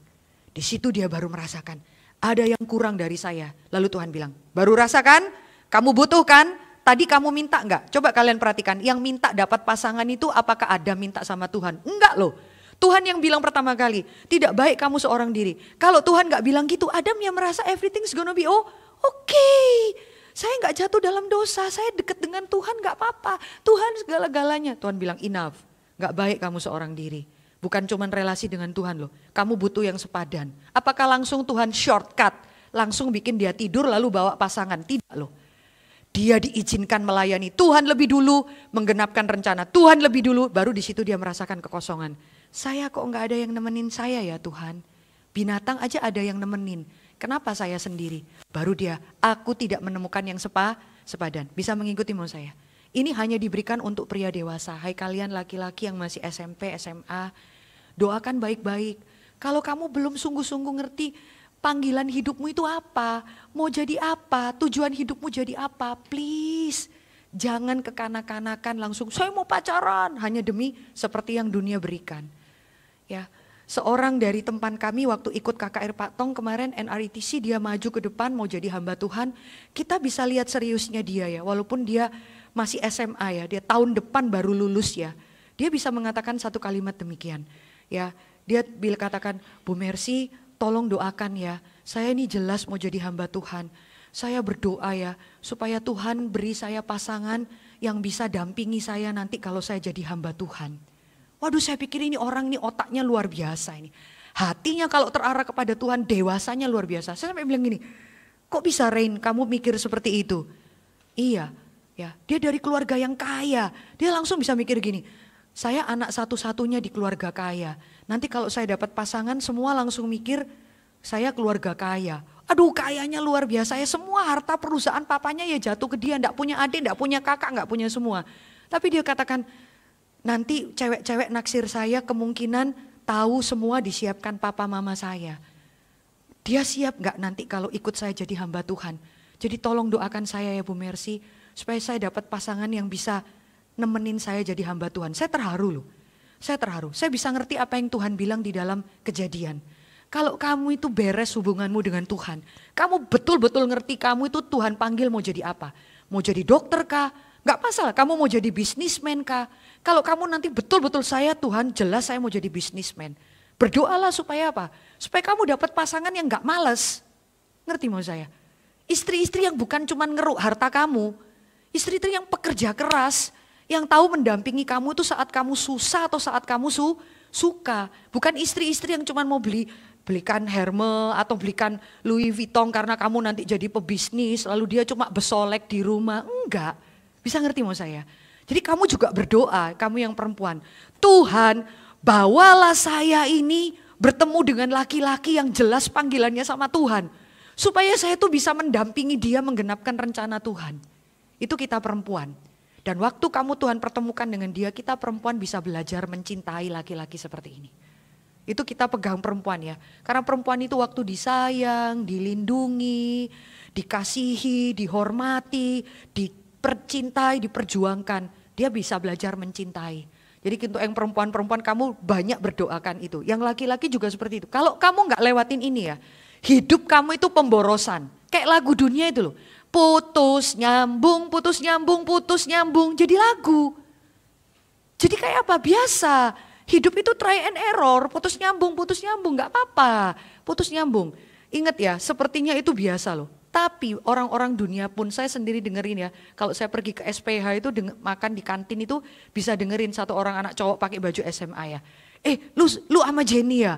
Di situ dia baru merasakan, ada yang kurang dari saya. Lalu Tuhan bilang, baru rasakan, kamu butuhkan. Tadi kamu minta enggak? Coba kalian perhatikan, yang minta dapat pasangan itu apakah Adam minta sama Tuhan? Enggak loh. Tuhan yang bilang pertama kali, tidak baik kamu seorang diri. Kalau Tuhan enggak bilang gitu, Adam yang merasa everything's gonna be oke. Saya enggak jatuh dalam dosa, saya dekat dengan Tuhan enggak apa-apa. Tuhan segala-galanya. Tuhan bilang enough, enggak baik kamu seorang diri. Bukan cuman relasi dengan Tuhan loh, kamu butuh yang sepadan. Apakah langsung Tuhan shortcut, langsung bikin dia tidur lalu bawa pasangan? Tidak loh. Dia diizinkan melayani Tuhan lebih dulu, menggenapkan rencana Tuhan lebih dulu, baru di situ dia merasakan kekosongan. Saya kok nggak ada yang nemenin saya ya Tuhan. Binatang aja ada yang nemenin. Kenapa saya sendiri? Baru dia, aku tidak menemukan yang sepadan. Bisa mengikuti mau saya? Ini hanya diberikan untuk pria dewasa. Hai kalian laki-laki yang masih SMP, SMA, doakan baik-baik. Kalau kamu belum sungguh-sungguh ngerti panggilan hidupmu itu apa, mau jadi apa, tujuan hidupmu jadi apa, please. Jangan kekanak-kanakan langsung, saya mau pacaran, hanya demi seperti yang dunia berikan. Ya, seorang dari teman kami waktu ikut KKR Pak Tong kemarin NRITC, dia maju ke depan mau jadi hamba Tuhan. Kita bisa lihat seriusnya dia ya, walaupun dia masih SMA ya, dia tahun depan baru lulus ya. Dia bisa mengatakan satu kalimat demikian. Ya, dia bila katakan, Bu Mercy, tolong doakan ya, saya ini jelas mau jadi hamba Tuhan. Saya berdoa ya, supaya Tuhan beri saya pasangan yang bisa dampingi saya nanti kalau saya jadi hamba Tuhan. Waduh, saya pikir ini orang ini otaknya luar biasa ini. Hatinya kalau terarah kepada Tuhan, dewasanya luar biasa. Saya sampai bilang gini, kok bisa Rain kamu mikir seperti itu? Iya, ya, dia dari keluarga yang kaya. Dia langsung bisa mikir gini, saya anak satu-satunya di keluarga kaya. Nanti kalau saya dapat pasangan semua langsung mikir saya keluarga kaya. Aduh kayanya luar biasa ya, semua harta perusahaan papanya ya jatuh ke dia. Enggak punya adik, enggak punya kakak, enggak punya semua. Tapi dia katakan nanti cewek-cewek naksir saya kemungkinan tahu semua disiapkan papa mama saya. Dia siap enggak nanti kalau ikut saya jadi hamba Tuhan. Jadi tolong doakan saya ya Bu Mercy supaya saya dapat pasangan yang bisa nemenin saya jadi hamba Tuhan. Saya terharu loh. Saya terharu, saya bisa ngerti apa yang Tuhan bilang di dalam Kejadian. Kalau kamu itu beres hubunganmu dengan Tuhan, kamu betul-betul ngerti kamu itu Tuhan panggil mau jadi apa. Mau jadi dokter kah? Gak masalah, kamu mau jadi bisnismen kah? Kalau kamu nanti betul-betul saya Tuhan jelas saya mau jadi bisnismen. Berdoalah supaya apa? Supaya kamu dapat pasangan yang gak malas. Ngerti mau saya? Istri-istri yang bukan cuma ngeruk harta kamu. Istri-istri yang pekerja keras. Yang tahu mendampingi kamu itu saat kamu susah atau saat kamu suka. Bukan istri-istri yang cuma mau belikan Hermes atau belikan Louis Vuitton karena kamu nanti jadi pebisnis. Lalu dia cuma besolek di rumah. Enggak. Bisa ngerti mau saya? Jadi kamu juga berdoa, kamu yang perempuan. Tuhan bawalah saya ini bertemu dengan laki-laki yang jelas panggilannya sama Tuhan. Supaya saya tuh bisa mendampingi dia menggenapkan rencana Tuhan. Itu kita perempuan. Dan waktu kamu Tuhan pertemukan dengan dia, kita perempuan bisa belajar mencintai laki-laki seperti ini. Itu kita pegang perempuan ya. Karena perempuan itu waktu disayang, dilindungi, dikasihi, dihormati, dipercintai, diperjuangkan. Dia bisa belajar mencintai. Jadi untuk yang perempuan-perempuan kamu banyak berdoakan itu. Yang laki-laki juga seperti itu. Kalau kamu gak lewatin ini ya, hidup kamu itu pemborosan. Kayak lagu dunia itu loh. putus nyambung, putus nyambung, putus nyambung, jadi lagu. Jadi kayak apa? Biasa. Hidup itu try and error, putus nyambung, gak apa-apa. Putus nyambung. Ingat ya, sepertinya itu biasa loh. Tapi orang-orang dunia pun, saya sendiri dengerin ya, kalau saya pergi ke SPH itu makan di kantin itu bisa dengerin satu orang anak cowok pakai baju SMA ya. Lu sama Jenny ya?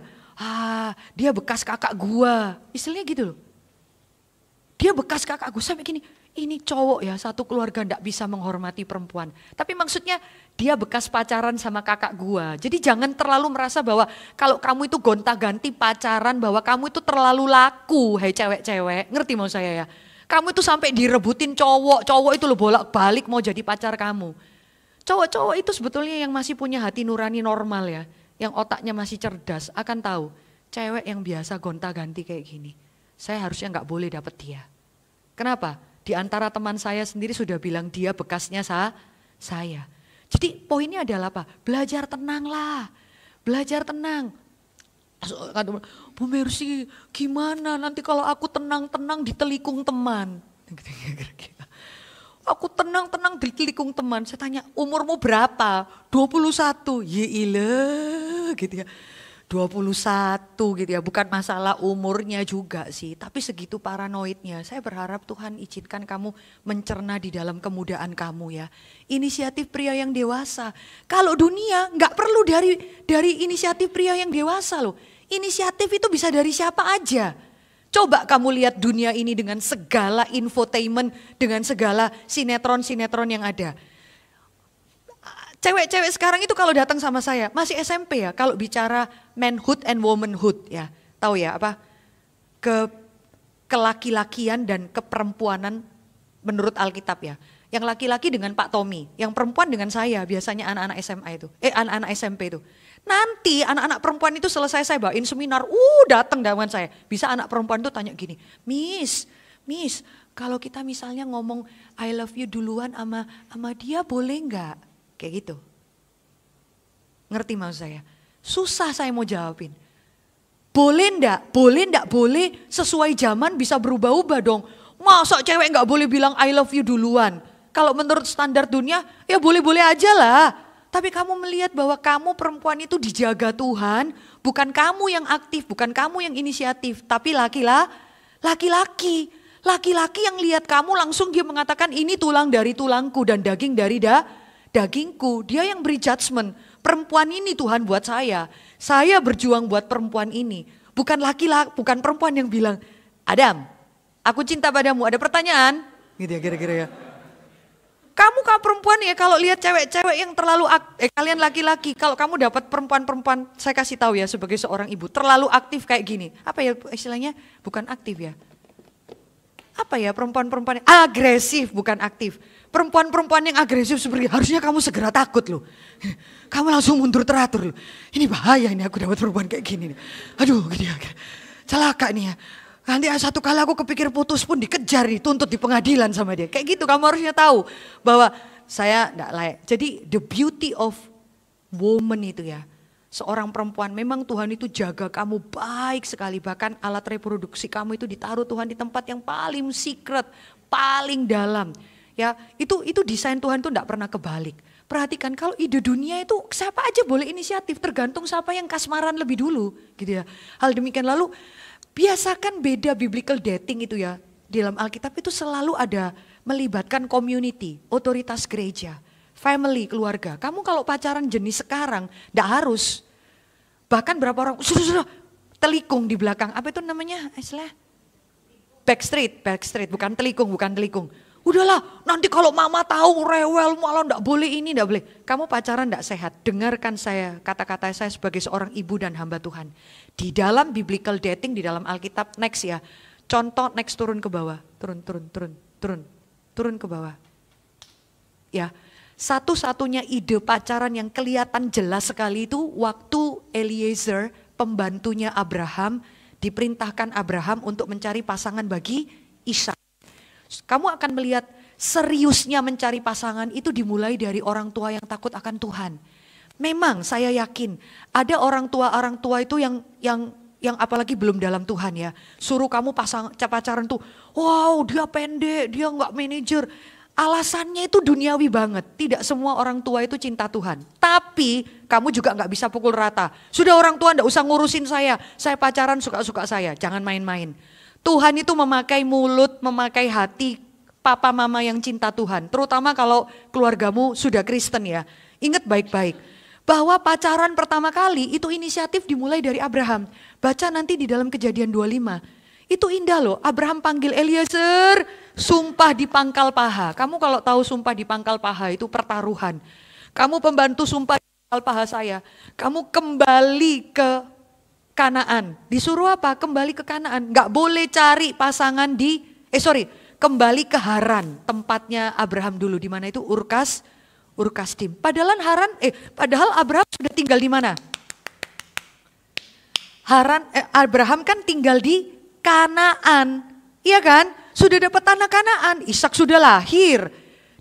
Dia bekas kakak gua. Istilahnya gitu loh. Dia bekas kakak gua, sampai gini. Ini cowok ya, satu keluarga ndak bisa menghormati perempuan. Tapi maksudnya dia bekas pacaran sama kakak gua. Jadi jangan terlalu merasa bahwa kalau kamu itu gonta-ganti pacaran, bahwa kamu itu terlalu laku, hei cewek-cewek. Ngerti mau saya ya? Kamu itu sampai direbutin cowok itu lo bolak-balik mau jadi pacar kamu. Cowok-cowok itu sebetulnya yang masih punya hati nurani normal ya. Yang otaknya masih cerdas akan tahu. Cewek yang biasa gonta-ganti kayak gini, saya harusnya nggak boleh dapet dia. Kenapa? Di antara teman saya sendiri sudah bilang dia bekasnya saya. Jadi poinnya adalah apa? Belajar tenang lah. Belajar tenang. Bu Mercy gimana nanti kalau aku tenang-tenang ditelikung teman. Aku tenang-tenang ditelikung teman. Saya tanya umurmu berapa? 21. Yelah gitu ya. 21 gitu ya, bukan masalah umurnya juga sih, tapi segitu paranoidnya. Saya berharap Tuhan izinkan kamu mencerna di dalam kemudaan kamu ya. Inisiatif pria yang dewasa. Kalau dunia nggak perlu dari inisiatif pria yang dewasa loh. Inisiatif itu bisa dari siapa aja. Coba kamu lihat dunia ini dengan segala infotainment, dengan segala sinetron-sinetron yang ada. Cewek-cewek sekarang itu kalau datang sama saya, masih SMP ya, kalau bicara manhood and womanhood ya. Tahu ya apa? Kelaki-lakian dan keperempuanan menurut Alkitab ya. Yang laki-laki dengan Pak Tommy, yang perempuan dengan saya, biasanya anak-anak SMA itu. Anak-anak SMP itu. Nanti anak-anak perempuan itu selesai saya bawain seminar, datang dengan saya. Bisa anak perempuan itu tanya gini, Miss, kalau kita misalnya ngomong I love you duluan sama dia boleh nggak? Kayak gitu. Ngerti maksud saya? Susah saya mau jawabin. Boleh ndak? Boleh. Sesuai zaman bisa berubah-ubah dong. Masa cewek nggak boleh bilang I love you duluan? Kalau menurut standar dunia ya boleh-boleh aja lah. Tapi kamu melihat bahwa kamu perempuan itu dijaga Tuhan. Bukan kamu yang aktif, bukan kamu yang inisiatif. Tapi laki-laki. Laki-laki yang lihat kamu langsung dia mengatakan ini tulang dari tulangku dan daging dari dagingku. Dia yang beri judgment. Perempuan ini Tuhan buat saya. Saya berjuang buat perempuan ini. Bukan laki-laki, bukan perempuan yang bilang, Adam, aku cinta padamu. Ada pertanyaan? Gitu ya kira-kira ya. Kamu perempuan ya kalau lihat cewek-cewek yang terlalu kalian laki-laki. Kalau kamu dapat perempuan-perempuan, saya kasih tahu ya sebagai seorang ibu. Terlalu aktif kayak gini. Apa ya istilahnya? Bukan aktif ya. Apa ya perempuan-perempuan yang agresif bukan aktif. Perempuan-perempuan yang agresif seperti harusnya kamu segera takut loh. Kamu langsung mundur teratur loh. Ini bahaya ini aku dapat perempuan kayak gini nih. Aduh gitu ya. Celaka nih ya. Nanti satu kali aku kepikir putus pun dikejar nih, tuntut di pengadilan sama dia. Kayak gitu kamu harusnya tahu bahwa saya enggak layak. Jadi the beauty of woman itu ya. Seorang perempuan memang Tuhan itu jaga kamu baik sekali. Bahkan alat reproduksi kamu itu ditaruh Tuhan di tempat yang paling secret, paling dalam. Ya, itu desain Tuhan tuh enggak pernah kebalik. Perhatikan kalau ide dunia itu siapa aja boleh inisiatif, tergantung siapa yang kasmaran lebih dulu, gitu ya. Hal demikian lalu biasakan beda biblical dating itu ya. Di dalam Alkitab itu selalu ada melibatkan community, otoritas gereja, family, keluarga. Kamu kalau pacaran jenis sekarang enggak harus. Bahkan berapa orang sudah telikung di belakang. Apa itu namanya? Istilah backstreet, bukan telikung. Udahlah, nanti kalau mama tahu rewel malah enggak boleh ini, enggak boleh. Kamu pacaran enggak sehat. Dengarkan saya, kata-kata saya sebagai seorang ibu dan hamba Tuhan. Di dalam biblical dating, di dalam Alkitab, next ya. Contoh next turun ke bawah. Turun ke bawah. Ya, satu-satunya ide pacaran yang kelihatan jelas sekali itu waktu Eliezer, pembantunya Abraham, diperintahkan Abraham untuk mencari pasangan bagi Ishak. Kamu akan melihat seriusnya mencari pasangan itu dimulai dari orang tua yang takut akan Tuhan. Memang saya yakin ada orang tua itu yang yang apalagi belum dalam Tuhan ya. Suruh kamu pacaran tuh, wow dia pendek, dia nggak manajer. Alasannya itu duniawi banget. Tidak semua orang tua itu cinta Tuhan. Tapi kamu juga nggak bisa pukul rata. Sudah orang tua nggak usah ngurusin saya pacaran suka-suka saya. Jangan main-main. Tuhan itu memakai mulut, memakai hati papa mama yang cinta Tuhan. Terutama kalau keluargamu sudah Kristen ya. Ingat baik-baik. Bahwa pacaran pertama kali itu inisiatif dimulai dari Abraham. Baca nanti di dalam Kejadian 25. Itu indah loh, Abraham panggil Eliezer, sumpah di pangkal paha. Kamu kalau tahu sumpah di pangkal paha itu pertaruhan. Kamu pembantu sumpah di pangkal paha saya. Kamu kembali ke Kanaan. Disuruh apa? Kembali ke Kanaan. Gak boleh cari pasangan kembali ke Haran. Tempatnya Abraham dulu, di mana itu Urkasdim. Padahal Abraham sudah tinggal di mana? Abraham kan tinggal di Kanaan, iya kan? Sudah dapat tanah Kanaan, Ishak sudah lahir.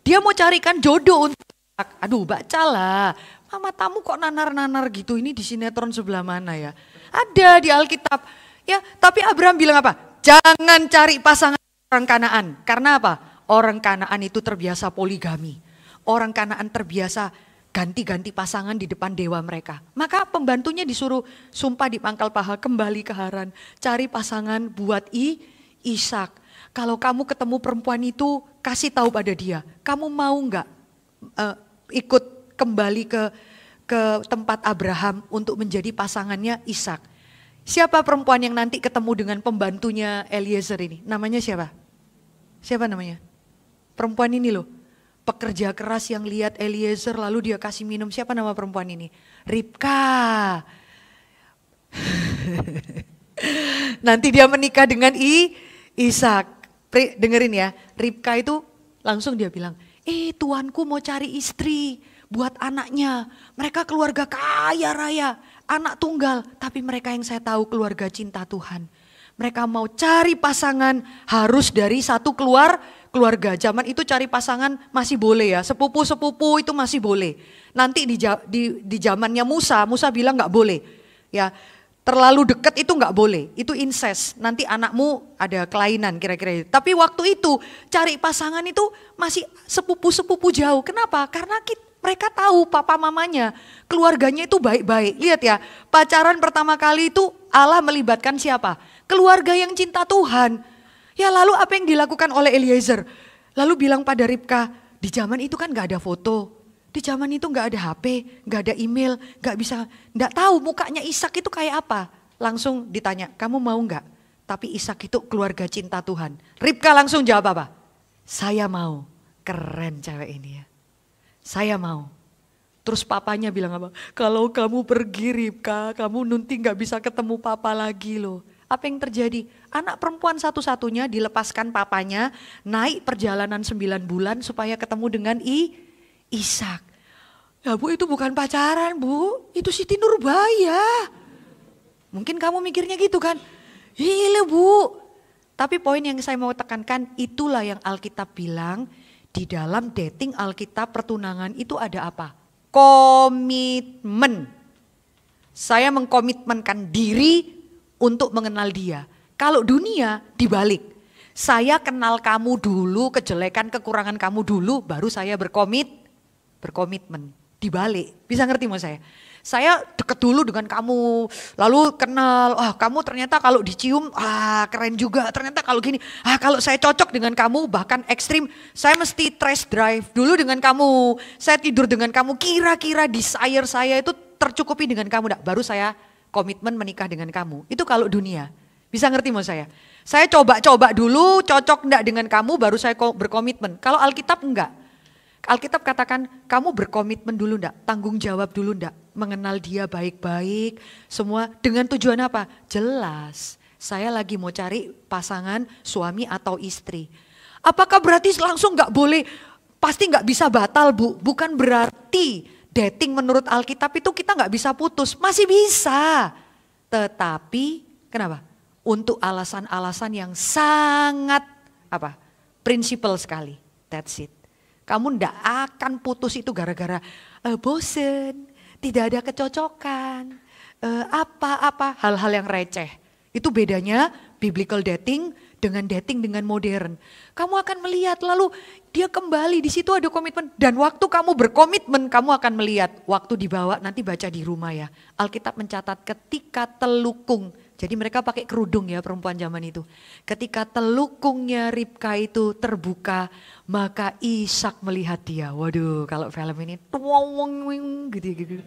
Dia mau carikan jodoh untuk Ishak. Aduh, bacalah. Mama tamu kok nanar-nanar gitu, ini di sinetron sebelah mana ya? Ada di Alkitab. Ya, tapi Abraham bilang apa? Jangan cari pasangan orang Kanaan. Karena apa? Orang Kanaan itu terbiasa poligami. Orang Kanaan terbiasa ganti-ganti pasangan di depan dewa mereka. Maka pembantunya disuruh sumpah di pangkal paha, kembali ke Haran. Cari pasangan buat Ishak. Kalau kamu ketemu perempuan itu, kasih tahu pada dia. Kamu mau nggak ikut kembali ke tempat Abraham untuk menjadi pasangannya Ishak? Siapa perempuan yang nanti ketemu dengan pembantunya Eliezer ini? Namanya siapa? Siapa namanya? Perempuan ini loh. Pekerja keras yang lihat Eliezer lalu dia kasih minum. Siapa nama perempuan ini? Ribka. Nanti dia menikah dengan Ishak. Dengerin ya, Ribka itu langsung dia bilang, tuanku mau cari istri buat anaknya. Mereka keluarga kaya raya, anak tunggal. Tapi mereka yang saya tahu keluarga cinta Tuhan. Mereka mau cari pasangan harus dari satu keluarga. Zaman itu cari pasangan masih boleh ya, sepupu-sepupu itu masih boleh. Nanti di zamannya Musa bilang nggak boleh. Ya, terlalu dekat itu nggak boleh, itu incest. Nanti anakmu ada kelainan kira-kira itu. Tapi waktu itu cari pasangan itu masih sepupu-sepupu jauh. Kenapa? Karena mereka tahu papa mamanya, keluarganya itu baik-baik. Lihat ya, pacaran pertama kali itu Allah melibatkan siapa? Keluarga yang cinta Tuhan. Ya lalu apa yang dilakukan oleh Eliezer? Lalu bilang pada Ribka, di zaman itu kan gak ada foto. Di zaman itu gak ada HP, gak ada email, gak tahu mukanya Ishak itu kayak apa. Langsung ditanya, kamu mau gak? Tapi Ishak itu keluarga cinta Tuhan. Ribka langsung jawab apa? Saya mau. Keren cewek ini ya. Saya mau. Terus papanya bilang apa? Kalau kamu pergi Ribka, kamu nanti gak bisa ketemu papa lagi loh. Apa yang terjadi? Anak perempuan satu-satunya dilepaskan papanya, naik perjalanan 9 bulan supaya ketemu dengan Ishak. Ya Bu, itu bukan pacaran Bu, itu Siti Nurbaya. Mungkin kamu mikirnya gitu kan? Iya Bu. Tapi poin yang saya mau tekankan, itulah yang Alkitab bilang, di dalam dating Alkitab pertunangan itu ada apa? Komitmen. Saya mengkomitmenkan diri untuk mengenal dia. Kalau dunia dibalik. Saya kenal kamu dulu, kejelekan, kekurangan kamu dulu, baru saya berkomitmen. Dibalik. Bisa ngerti mau saya? Saya deket dulu dengan kamu, lalu kenal, kamu ternyata kalau dicium, keren juga. Ternyata kalau gini, kalau saya cocok dengan kamu, bahkan ekstrim, saya mesti test drive dulu dengan kamu. Saya tidur dengan kamu, kira-kira desire saya itu tercukupi dengan kamu, baru saya komitmen menikah dengan kamu. Itu kalau dunia. Bisa ngerti mau saya? Saya coba-coba dulu, cocok enggak dengan kamu, baru saya berkomitmen. Kalau Alkitab enggak. Alkitab katakan kamu berkomitmen dulu enggak, tanggung jawab dulu enggak, mengenal dia baik-baik, semua dengan tujuan apa? Jelas, saya lagi mau cari pasangan suami atau istri. Apakah berarti langsung enggak boleh, pasti enggak bisa batal Bu? Bukan berarti dating menurut Alkitab itu kita enggak bisa putus, masih bisa. Tetapi kenapa? Untuk alasan-alasan yang sangat prinsipal sekali, that's it. Kamu ndak akan putus itu gara-gara bosen, tidak ada kecocokan, apa-apa hal-hal yang receh. Itu bedanya biblical dating dengan modern. Kamu akan melihat lalu dia kembali, di situ ada komitmen. Dan waktu kamu berkomitmen kamu akan melihat. Waktu dibawa nanti baca di rumah ya. Alkitab mencatat ketika telukung. Jadi mereka pakai kerudung ya perempuan zaman itu. Ketika telukungnya Ribka itu terbuka maka Ishak melihat dia. Waduh kalau film ini gitu.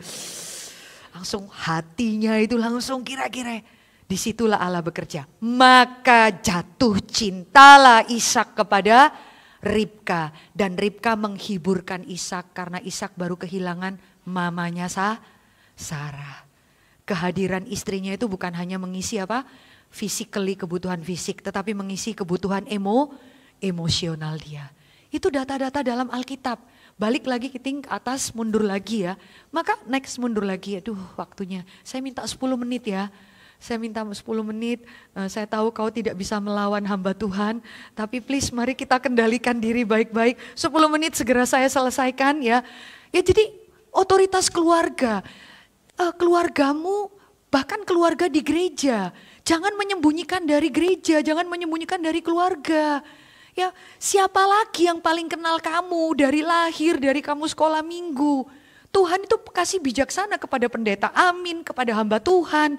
Langsung hatinya itu langsung kira-kira. Disitulah Allah bekerja. Maka jatuh cintalah Ishak kepada Ribka. Dan Ribka menghiburkan Ishak karena Ishak baru kehilangan mamanya Sarah. Kehadiran istrinya itu bukan hanya mengisi physically kebutuhan fisik. Tetapi mengisi kebutuhan emosional dia. Itu data-data dalam Alkitab. Balik lagi ke atas, mundur lagi ya. Maka next mundur lagi. Aduh waktunya. Saya minta 10 menit ya. Saya minta 10 menit, saya tahu kau tidak bisa melawan hamba Tuhan, tapi please mari kita kendalikan diri baik-baik. 10 menit segera saya selesaikan ya. Ya jadi otoritas keluarga, keluargamu bahkan keluarga di gereja. Jangan menyembunyikan dari gereja, jangan menyembunyikan dari keluarga. Ya siapa lagi yang paling kenal kamu dari lahir, dari kamu sekolah minggu. Tuhan itu kasih bijaksana kepada pendeta, amin, kepada hamba Tuhan.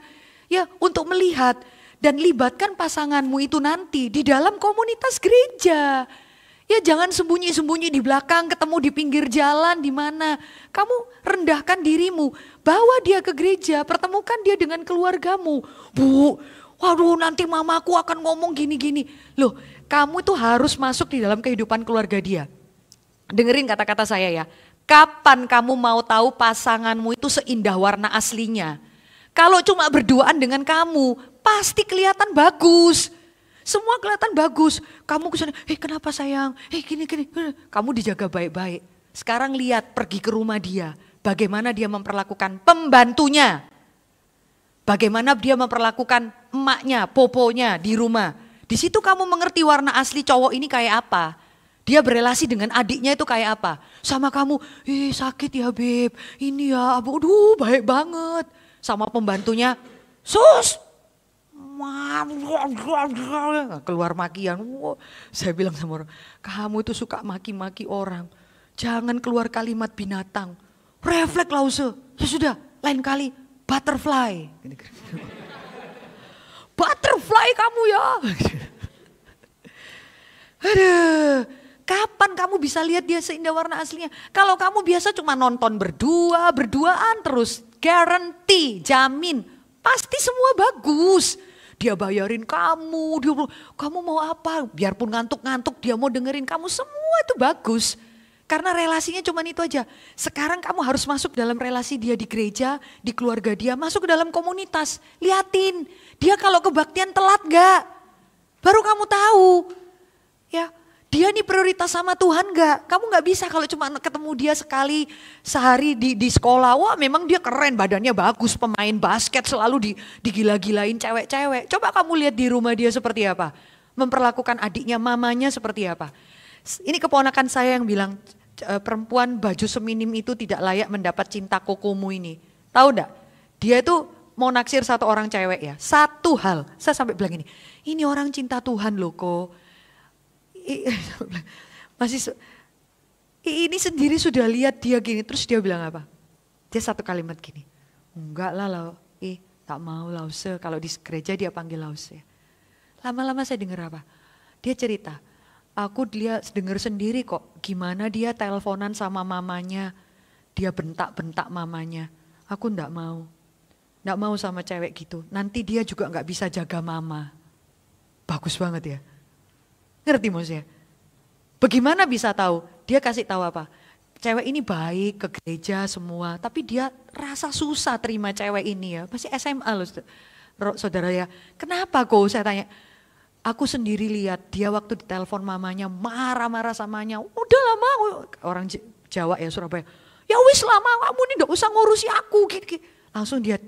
Ya untuk melihat dan libatkan pasanganmu itu nanti di dalam komunitas gereja. Ya jangan sembunyi-sembunyi di belakang, ketemu di pinggir jalan di mana. Kamu rendahkan dirimu, bawa dia ke gereja, pertemukan dia dengan keluargamu. Bu, waduh nanti mamaku akan ngomong gini-gini. Loh kamu itu harus masuk di dalam kehidupan keluarga dia. Dengerin kata-kata saya ya. Kapan kamu mau tahu pasanganmu itu seindah warna aslinya? Kalau cuma berduaan dengan kamu, pasti kelihatan bagus. Semua kelihatan bagus. Kamu kesana, kenapa sayang? Gini. Kamu dijaga baik-baik. Sekarang lihat pergi ke rumah dia. Bagaimana dia memperlakukan pembantunya. Bagaimana dia memperlakukan emaknya, poponya di rumah. Di situ kamu mengerti warna asli cowok ini kayak apa. Dia berelasi dengan adiknya itu kayak apa. Sama kamu, sakit ya beb. Ini ya, aduh baik banget. Sama pembantunya, sus, keluar makian. Saya bilang sama orang, kamu itu suka maki-maki orang. Jangan keluar kalimat binatang. Refleks lause, sudah lain kali butterfly. Butterfly kamu ya. Aduh, kapan kamu bisa lihat dia seindah warna aslinya? Kalau kamu biasa cuma nonton berduaan terus. Guarantee, jamin, pasti semua bagus. Dia bayarin kamu, kamu mau apa? Biarpun ngantuk-ngantuk dia mau dengerin kamu, semua itu bagus. Karena relasinya cuma itu aja. Sekarang kamu harus masuk dalam relasi dia di gereja, di keluarga dia, masuk ke dalam komunitas. Liatin, dia kalau kebaktian telat gak? Baru kamu tahu. Ya. Dia nih prioritas sama Tuhan gak? Kamu gak bisa kalau cuma ketemu dia sekali sehari di sekolah. Wah memang dia keren, badannya bagus, pemain basket selalu digila-gilain cewek-cewek. Coba kamu lihat di rumah dia seperti apa. Memperlakukan adiknya, mamanya seperti apa. Ini keponakan saya yang bilang perempuan baju seminim itu tidak layak mendapat cinta kokomu ini. Tahu gak? Dia itu mau naksir satu orang cewek ya. Satu hal, saya sampai bilang ini orang cinta Tuhan loh kok. Ini sendiri sudah lihat dia gini, terus dia bilang apa? Dia satu kalimat gini, enggak lah, tak mau lause. Kalau di gereja dia panggil lause. Lama-lama saya dengar apa? Dia cerita, aku dengar sendiri kok gimana dia teleponan sama mamanya, dia bentak-bentak mamanya. Aku enggak mau sama cewek gitu. Nanti dia juga enggak bisa jaga mama. Bagus banget ya. Ngerti maksudnya? Bagaimana bisa tahu? Dia kasih tahu apa? Cewek ini baik ke gereja semua, tapi dia rasa susah terima cewek ini ya. Masih SMA loh saudara ya. Kenapa kok saya tanya? Aku sendiri lihat dia waktu ditelepon mamanya marah-marah samanya. Udah lama orang Jawa ya Surabaya. Ya wis lama kamu ini gak usah ngurusi aku. Gitu. Langsung dia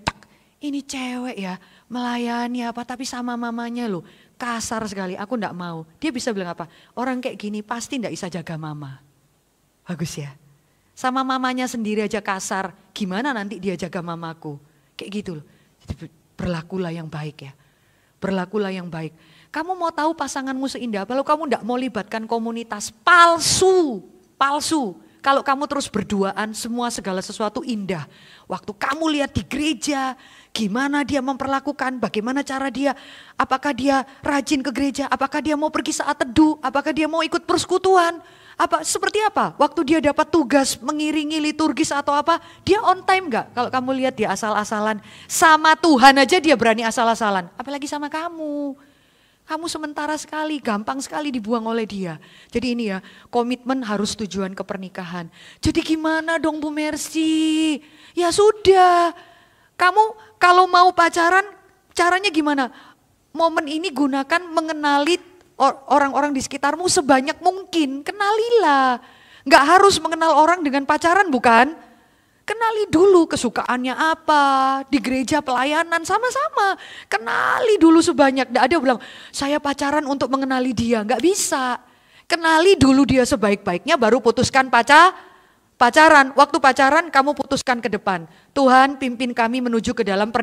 ini cewek ya melayani apa tapi sama mamanya loh. Kasar sekali, aku enggak mau. Dia bisa bilang apa? Orang kayak gini pasti enggak bisa jaga mama. Bagus ya. Sama mamanya sendiri aja kasar, gimana nanti dia jaga mamaku? Kayak gitu loh. Jadi berlakulah yang baik ya. Berlakulah yang baik. Kamu mau tahu pasanganmu seindah apa? Kalau kamu tidak mau libatkan komunitas, palsu. Kalau kamu terus berduaan, semua segala sesuatu indah. Waktu kamu lihat di gereja, gimana dia memperlakukan, bagaimana cara dia, apakah dia rajin ke gereja, apakah dia mau pergi saat teduh, apakah dia mau ikut persekutuan, seperti apa? Waktu dia dapat tugas mengiringi liturgis atau apa, dia on time gak? Kalau kamu lihat dia asal-asalan, sama Tuhan aja dia berani asal-asalan, apalagi sama kamu. Kamu sementara sekali, gampang sekali dibuang oleh dia. Jadi ini ya, komitmen harus tujuan ke pernikahan. Jadi gimana dong Bu Mercy? Ya sudah, kamu kalau mau pacaran, caranya gimana? Momen ini gunakan mengenali orang-orang di sekitarmu sebanyak mungkin. Kenalilah. Nggak harus mengenal orang dengan pacaran bukan? Kenali dulu kesukaannya apa, di gereja pelayanan sama-sama. Kenali dulu sebanyak, nggak ada bilang saya pacaran untuk mengenali dia, nggak bisa. Kenali dulu dia sebaik-baiknya baru putuskan pacaran. Waktu pacaran kamu putuskan ke depan. Tuhan pimpin kami menuju ke dalam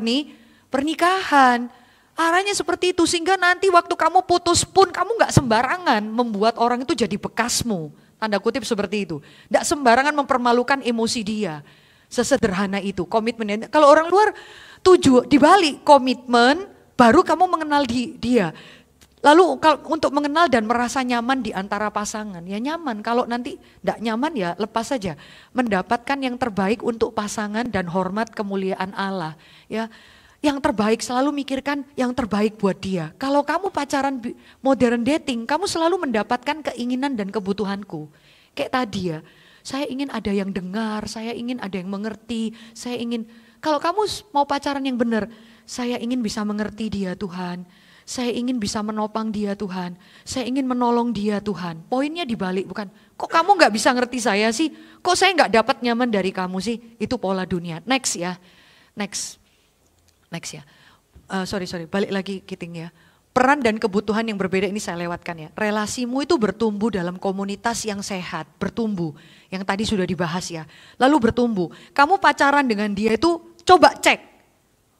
pernikahan. Arahnya seperti itu sehingga nanti waktu kamu putus pun kamu nggak sembarangan membuat orang itu jadi bekasmu. Tanda kutip seperti itu. Nggak sembarangan mempermalukan emosi dia. Sesederhana itu komitmen. Kalau orang luar dibalik komitmen baru kamu mengenal dia. Lalu untuk mengenal dan merasa nyaman di antara pasangan, ya nyaman. Kalau nanti tidak nyaman ya lepas saja. Mendapatkan yang terbaik untuk pasangan dan hormat kemuliaan Allah. Ya, yang terbaik selalu mikirkan yang terbaik buat dia. Kalau kamu pacaran modern dating, kamu selalu mendapatkan keinginan dan kebutuhanku. Kayak tadi ya. Saya ingin ada yang dengar, saya ingin ada yang mengerti, kalau kamu mau pacaran yang benar, saya ingin bisa mengerti dia Tuhan, saya ingin bisa menopang dia Tuhan, saya ingin menolong dia Tuhan. Poinnya dibalik bukan, kok kamu gak bisa ngerti saya sih, kok saya gak dapat nyaman dari kamu sih, itu pola dunia. Next ya, next ya, balik lagi Kiting ya. Peran dan kebutuhan yang berbeda ini saya lewatkan ya. Relasimu itu bertumbuh dalam komunitas yang sehat, bertumbuh. Yang tadi sudah dibahas ya. Lalu bertumbuh. Kamu pacaran dengan dia itu coba cek.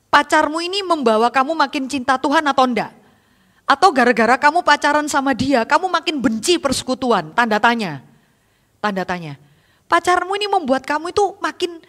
Pacarmu ini membawa kamu makin cinta Tuhan atau enggak? Atau gara-gara kamu pacaran sama dia, kamu makin benci persekutuan? Tanda tanya. Tanda tanya. Pacarmu ini membuat kamu itu makin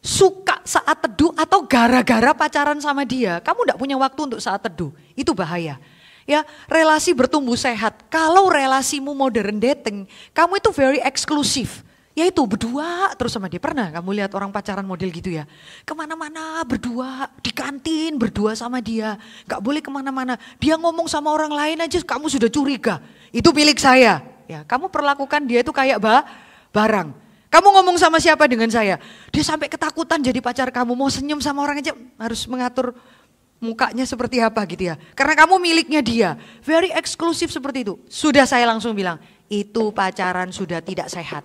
suka saat teduh atau gara-gara pacaran sama dia. Kamu enggak punya waktu untuk saat teduh. Itu bahaya. Ya, relasi bertumbuh sehat. Kalau relasimu modern dating, kamu itu very eksklusif. Yaitu berdua terus sama dia. Pernah kamu lihat orang pacaran model gitu ya? Kemana-mana berdua, di kantin berdua sama dia. Gak boleh kemana-mana. Dia ngomong sama orang lain aja kamu sudah curiga. Itu milik saya. Ya, kamu perlakukan dia itu kayak barang. Kamu ngomong sama siapa dengan saya? Dia sampai ketakutan jadi pacar kamu. Mau senyum sama orang aja harus mengatur mukanya seperti apa gitu ya. Karena kamu miliknya dia. Very eksklusif seperti itu. Sudah saya langsung bilang, itu pacaran sudah tidak sehat.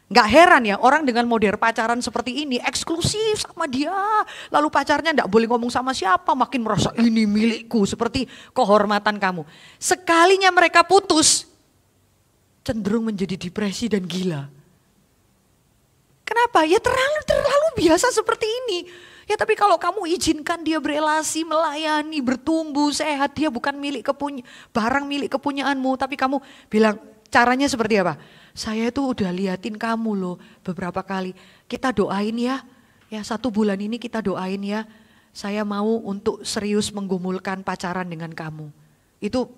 Gak heran ya orang dengan model pacaran seperti ini eksklusif sama dia. Lalu pacarnya gak boleh ngomong sama siapa. Makin merasa ini milikku seperti kehormatan kamu. Sekalinya mereka putus cenderung menjadi depresi dan gila. Kenapa? Ya terlalu biasa seperti ini. Ya tapi kalau kamu izinkan dia berelasi, melayani, bertumbuh, sehat, dia bukan barang milik kepunyaanmu. Tapi kamu bilang caranya seperti apa? Saya itu udah liatin kamu loh beberapa kali. Kita doain ya, 1 bulan ini kita doain ya. Saya mau untuk serius menggumulkan pacaran dengan kamu. Itu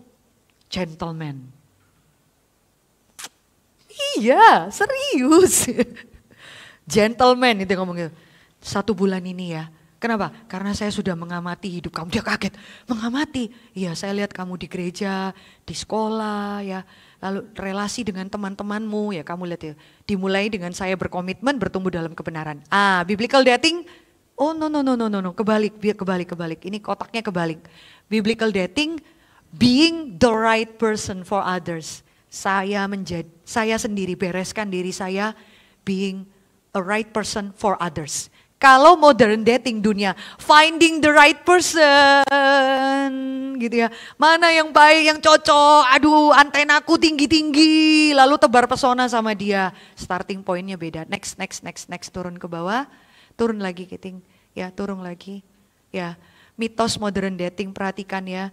gentleman. Iya serius. Gentleman itu ngomong gitu. 1 bulan ini ya. Kenapa? Karena saya sudah mengamati hidup kamu. Dia kaget. Mengamati? Iya saya lihat kamu di gereja, di sekolah ya. Lalu relasi dengan teman-temanmu ya kamu lihat ya. Dimulai dengan saya berkomitmen bertumbuh dalam kebenaran. Biblical dating. Oh no. Kebalik. Ini kotaknya kebalik. Biblical dating, being the right person for others. Saya sendiri bereskan diri saya being a right person for others. Kalau modern dating dunia, finding the right person gitu ya. Mana yang baik, yang cocok, aduh antenaku tinggi-tinggi, lalu tebar pesona sama dia. Starting pointnya beda, next, turun ke bawah, turun lagi Kiting. Ya, turun lagi. Ya, mitos modern dating, perhatikan ya.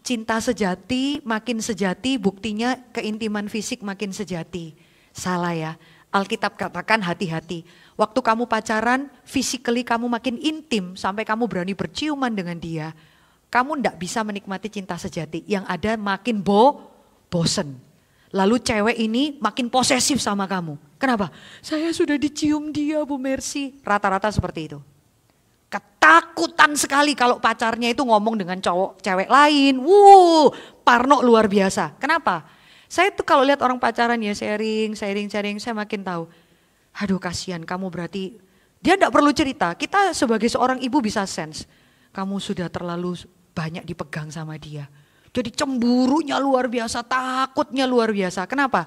Cinta sejati makin sejati, buktinya keintiman fisik makin sejati. Salah ya. Alkitab katakan hati-hati. Waktu kamu pacaran, physically kamu makin intim sampai kamu berani berciuman dengan dia. Kamu ndak bisa menikmati cinta sejati. Yang ada makin bosen. Lalu cewek ini makin posesif sama kamu. Kenapa? Saya sudah dicium dia, Bu Mercy. Rata-rata seperti itu. Ketakutan sekali kalau pacarnya itu ngomong dengan cewek lain. Parno luar biasa. Kenapa? Saya tuh kalau lihat orang pacaran ya sharing, saya makin tahu. Aduh kasihan kamu berarti, dia enggak perlu cerita. Kita sebagai seorang ibu bisa sense. Kamu sudah terlalu banyak dipegang sama dia. Jadi cemburunya luar biasa, takutnya luar biasa. Kenapa?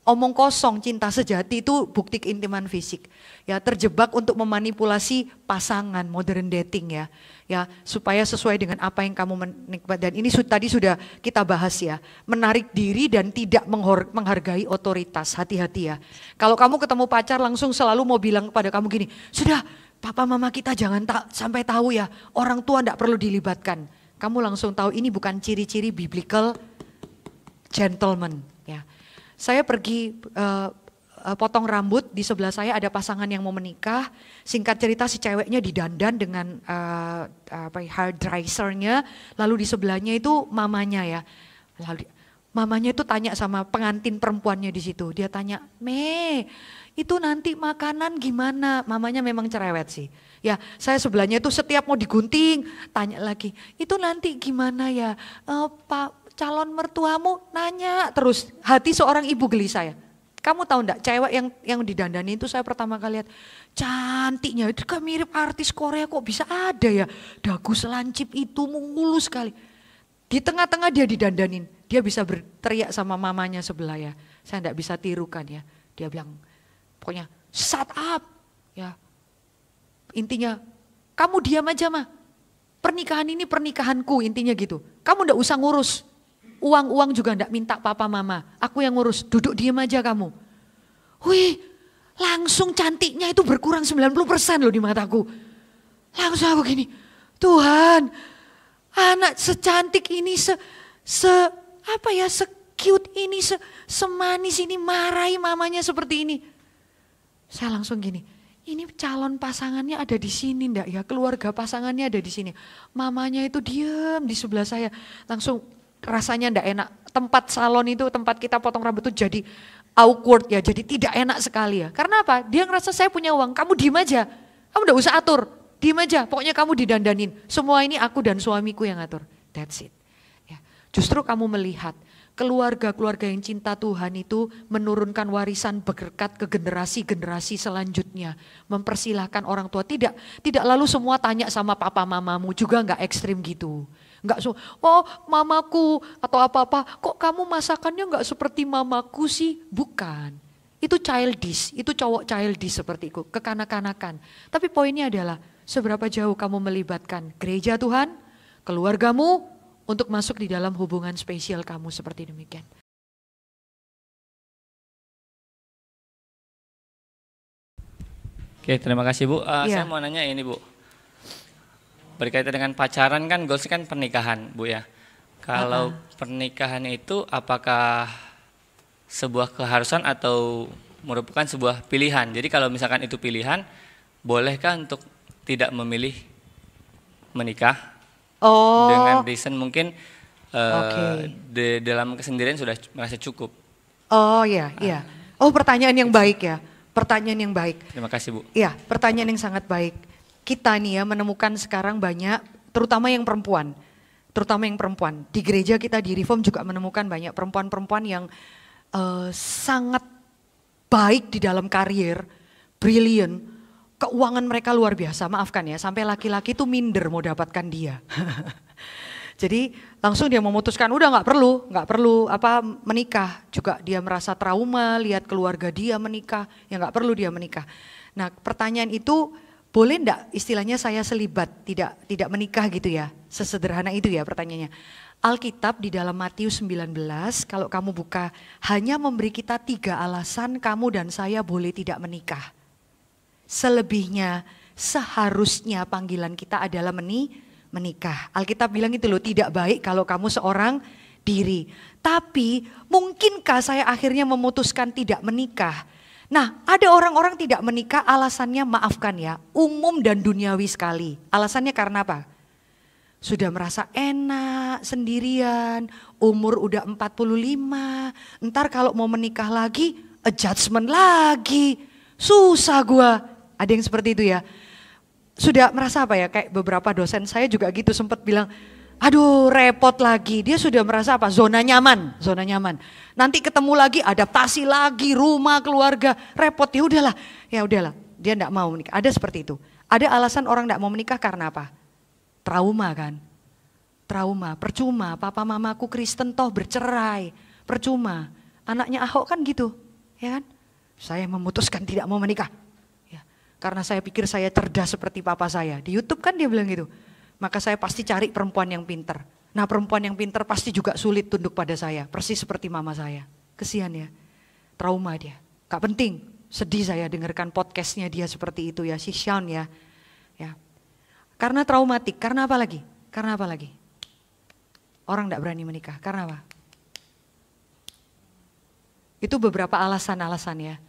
Omong kosong, cinta sejati itu bukti keintiman fisik. Ya, terjebak untuk memanipulasi pasangan, modern dating ya. Ya, supaya sesuai dengan apa yang kamu menikmati. Dan ini tadi sudah kita bahas ya. Menarik diri dan tidak menghargai otoritas. Hati-hati ya. Kalau kamu ketemu pacar langsung selalu mau bilang pada kamu gini, sudah papa mama kita jangan sampai tahu ya. Orang tua enggak perlu dilibatkan. Kamu langsung tahu ini bukan ciri-ciri biblical gentleman ya. Saya pergi potong rambut, di sebelah saya ada pasangan yang mau menikah. Singkat cerita si ceweknya didandan dengan hair dressernya, lalu di sebelahnya itu mamanya ya. Lalu mamanya itu tanya sama pengantin perempuannya di situ. Dia tanya, itu nanti makanan gimana? Mamanya memang cerewet sih. Ya, saya sebelahnya itu setiap mau digunting, tanya lagi, itu nanti gimana ya? Pak calon mertuamu nanya terus, hati seorang ibu gelisah ya. Kamu tahu enggak, cewek yang didandani itu saya pertama kali lihat, cantiknya, itu kan mirip artis Korea, kok bisa ada ya, dagu selancip itu mulus sekali. Di tengah-tengah dia didandanin, dia bisa berteriak sama mamanya sebelah ya, saya enggak bisa tirukan ya. Dia bilang, pokoknya shut up ya. Intinya, kamu diam aja mah, pernikahan ini pernikahanku, intinya gitu. Kamu enggak usah ngurus. Uang juga enggak minta papa mama, aku yang ngurus, duduk diem aja kamu. Wih, langsung cantiknya itu berkurang 90% loh di mataku. Langsung aku gini, Tuhan, anak secantik ini, se-cute ini, semanis ini, marahi mamanya seperti ini. Saya langsung gini, ini calon pasangannya ada di sini enggak ya, keluarga pasangannya ada di sini. Mamanya itu diam di sebelah saya, langsung rasanya enggak enak. Tempat salon itu, tempat kita potong rambut itu jadi awkward ya, jadi tidak enak sekali ya. Karena apa? Dia ngerasa saya punya uang, kamu diem aja, kamu enggak usah atur, diem aja, pokoknya kamu didandanin. Semua ini aku dan suamiku yang atur, that's it. Ya. Justru kamu melihat keluarga-keluarga yang cinta Tuhan itu menurunkan warisan berkat ke generasi-generasi selanjutnya. Mempersilahkan orang tua, tidak lalu semua tanya sama papa mamamu, juga enggak ekstrim gitu. Enggak oh mamaku atau apa-apa, kok kamu masakannya enggak seperti mamaku sih? Bukan. Itu childish, itu cowok childish seperti itu, kekanak-kanakan. Tapi poinnya adalah seberapa jauh kamu melibatkan gereja Tuhan, keluargamu untuk masuk di dalam hubungan spesial kamu seperti demikian. Oke, terima kasih Bu. Saya mau nanya ini Bu. Berkaitan dengan pacaran kan goalsnya kan pernikahan Bu ya. Kalau pernikahan itu apakah sebuah keharusan atau merupakan sebuah pilihan? Jadi kalau misalkan itu pilihan, bolehkah untuk tidak memilih menikah? Dengan reason mungkin di dalam kesendirian sudah merasa cukup. Oh iya. Oh pertanyaan yang baik ya. Pertanyaan yang baik. Terima kasih Bu. Iya, pertanyaan yang sangat baik. Kita nih ya menemukan sekarang banyak, terutama yang perempuan. Di gereja kita di Reform juga menemukan banyak perempuan-perempuan yang sangat baik di dalam karier, brilliant, keuangan mereka luar biasa, maafkan ya, sampai laki-laki tuh minder mau dapatkan dia. Jadi langsung dia memutuskan udah nggak perlu menikah. Juga dia merasa trauma lihat keluarga dia menikah, ya nggak perlu dia menikah. Nah pertanyaan itu boleh enggak istilahnya saya selibat, tidak menikah gitu ya, sesederhana itu ya pertanyaannya. Alkitab di dalam Matius 19 kalau kamu buka hanya memberi kita 3 alasan kamu dan saya boleh tidak menikah. Selebihnya seharusnya panggilan kita adalah menikah. Alkitab bilang itu loh, tidak baik kalau kamu seorang diri. Tapi mungkinkah saya akhirnya memutuskan tidak menikah? Nah, ada orang-orang tidak menikah alasannya, maafkan ya, umum dan duniawi sekali. Alasannya karena apa? Sudah merasa enak sendirian, umur udah 45, ntar kalau mau menikah lagi, adjustment lagi, susah gua. Ada yang seperti itu ya. Sudah merasa apa ya, kayak beberapa dosen saya juga gitu sempat bilang, aduh repot lagi, dia sudah merasa apa, zona nyaman. Nanti ketemu lagi, adaptasi lagi, rumah, keluarga, repot, ya udahlah, dia enggak mau menikah. Ada seperti itu. Ada alasan orang enggak mau menikah karena apa? Trauma kan, percuma, papa mamaku Kristen toh bercerai, percuma. Anaknya Ahok kan gitu, ya kan? Saya memutuskan tidak mau menikah, ya, karena saya pikir saya cerdas seperti papa saya. Di YouTube kan dia bilang gitu, maka saya pasti cari perempuan yang pintar. Nah perempuan yang pintar pasti juga sulit tunduk pada saya, persis seperti mama saya. Kesian ya, trauma dia, gak penting. Sedih saya dengarkan podcastnya dia seperti itu ya, si Sean ya. Karena traumatik, karena apa lagi? Orang tidak berani menikah, karena apa? Itu beberapa alasan ya.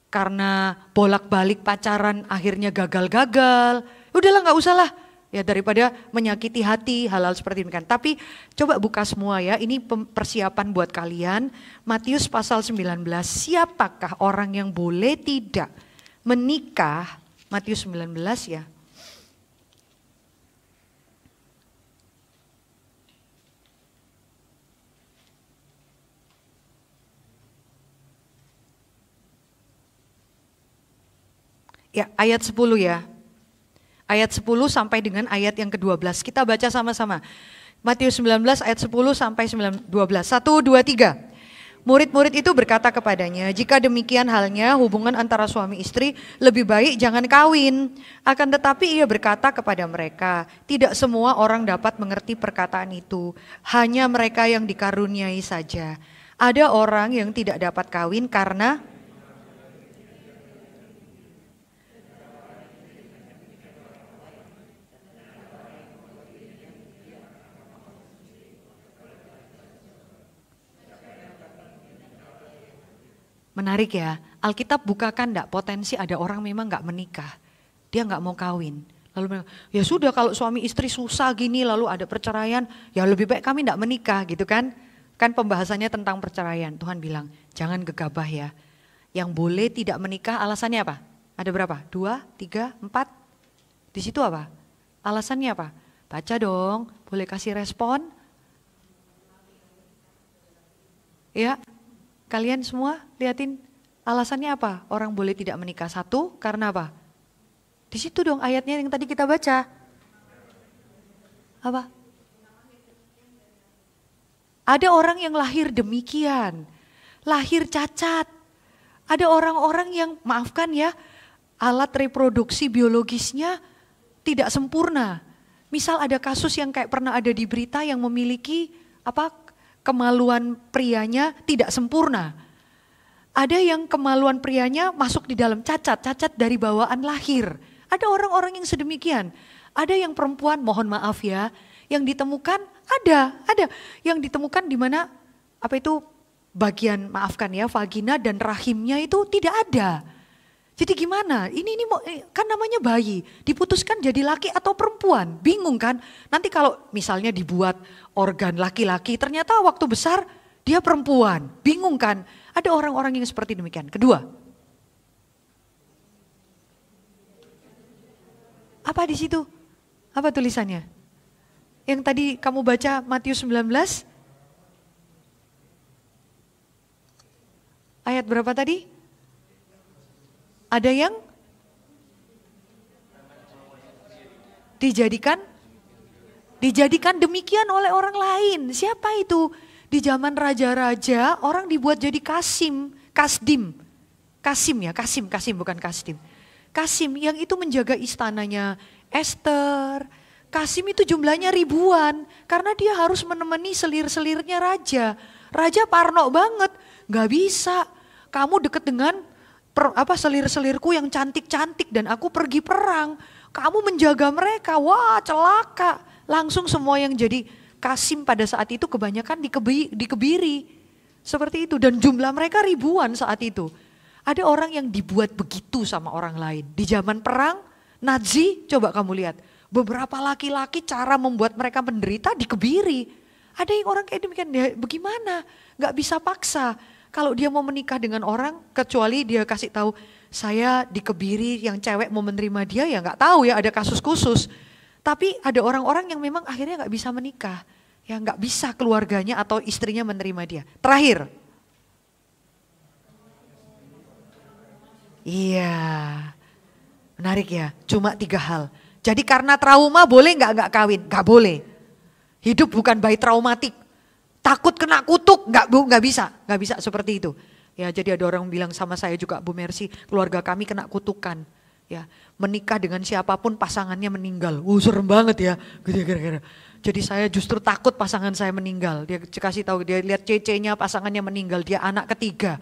Karena bolak-balik pacaran akhirnya gagal-gagal, udahlah gak usah lah. Ya daripada menyakiti hati, hal-hal seperti ini kan. Tapi coba buka semua ya, ini persiapan buat kalian. Matius pasal 19, siapakah orang yang boleh tidak menikah? Matius 19 ya. Ya, ayat 10 ya. Ayat 10 sampai dengan ayat yang ke-12. Kita baca sama-sama. Matius 19 ayat 10 sampai 12. 1, 2, 3. Murid-murid itu berkata kepadanya, jika demikian halnya hubungan antara suami istri lebih baik jangan kawin. Akan tetapi ia berkata kepada mereka, tidak semua orang dapat mengerti perkataan itu. Hanya mereka yang dikaruniai saja. Ada orang yang tidak dapat kawin karena menarik ya, Alkitab bukakan enggak potensi ada orang memang enggak menikah, dia enggak mau kawin. Lalu ya sudah kalau suami istri susah gini lalu ada perceraian, ya lebih baik kami enggak menikah gitu kan. Kan pembahasannya tentang perceraian, Tuhan bilang jangan gegabah ya. Yang boleh tidak menikah alasannya apa? Ada berapa? 2, 3, 4? Di situ apa? Alasannya apa? Baca dong, boleh kasih respon? Ya. Kalian semua liatin alasannya apa? Orang boleh tidak menikah. 1, karena apa? Di situ dong ayatnya yang tadi kita baca. Apa? Ada orang yang lahir demikian, lahir cacat. Ada orang-orang yang, maafkan ya, alat reproduksi biologisnya tidak sempurna. Misal ada kasus yang kayak pernah ada di berita yang memiliki kemaluan prianya tidak sempurna. Ada yang kemaluan prianya masuk di dalam cacat dari bawaan lahir. Ada orang-orang yang sedemikian. Ada yang perempuan, mohon maaf ya, yang ditemukan ada yang ditemukan di mana bagian, maafkan ya, vagina dan rahimnya itu tidak ada. Jadi gimana? Ini kan namanya bayi, diputuskan jadi laki atau perempuan, bingung kan? Nanti kalau misalnya dibuat organ laki-laki, ternyata waktu besar dia perempuan, bingung kan? Ada orang-orang yang seperti demikian. Kedua, apa di situ? Apa tulisannya? Yang tadi kamu baca Matius 19, ayat berapa tadi? Ada yang dijadikan demikian oleh orang lain. Siapa itu? Di zaman raja-raja orang dibuat jadi Kasim bukan Kasdim. Kasim yang itu menjaga istananya Esther. Kasim itu jumlahnya ribuan karena dia harus menemani selir-selirnya raja. Raja parno banget, gak bisa. Kamu deket dengan selir-selirku yang cantik-cantik dan aku pergi perang. Kamu menjaga mereka, wah celaka. Langsung semua yang jadi Kasim pada saat itu kebanyakan dikebiri. Seperti itu, dan jumlah mereka ribuan saat itu. Ada orang yang dibuat begitu sama orang lain. Di zaman perang, Nazi, coba kamu lihat. Beberapa laki-laki cara membuat mereka menderita dikebiri. Ada yang orang kayak demikian, bagaimana? Gak bisa paksa. Kalau dia mau menikah dengan orang, kecuali dia kasih tahu, saya dikebiri, yang cewek mau menerima dia ya gak tahu ya, ada kasus khusus. Tapi ada orang-orang yang memang akhirnya gak bisa menikah. Ya gak bisa keluarganya atau istrinya menerima dia. Terakhir. Iya, menarik ya, cuma 3 hal. Jadi karena trauma boleh nggak kawin? Nggak boleh. Hidup bukan bayi traumatik. Takut kena kutuk, nggak bisa seperti itu. Ya, jadi ada orang bilang sama saya juga, Bu Mercy, keluarga kami kena kutukan. Ya, menikah dengan siapapun pasangannya meninggal. Serem banget ya. Gara-gara. Jadi saya justru takut pasangan saya meninggal. Dia kasih tahu, dia lihat cece-nya pasangannya meninggal, dia anak ketiga.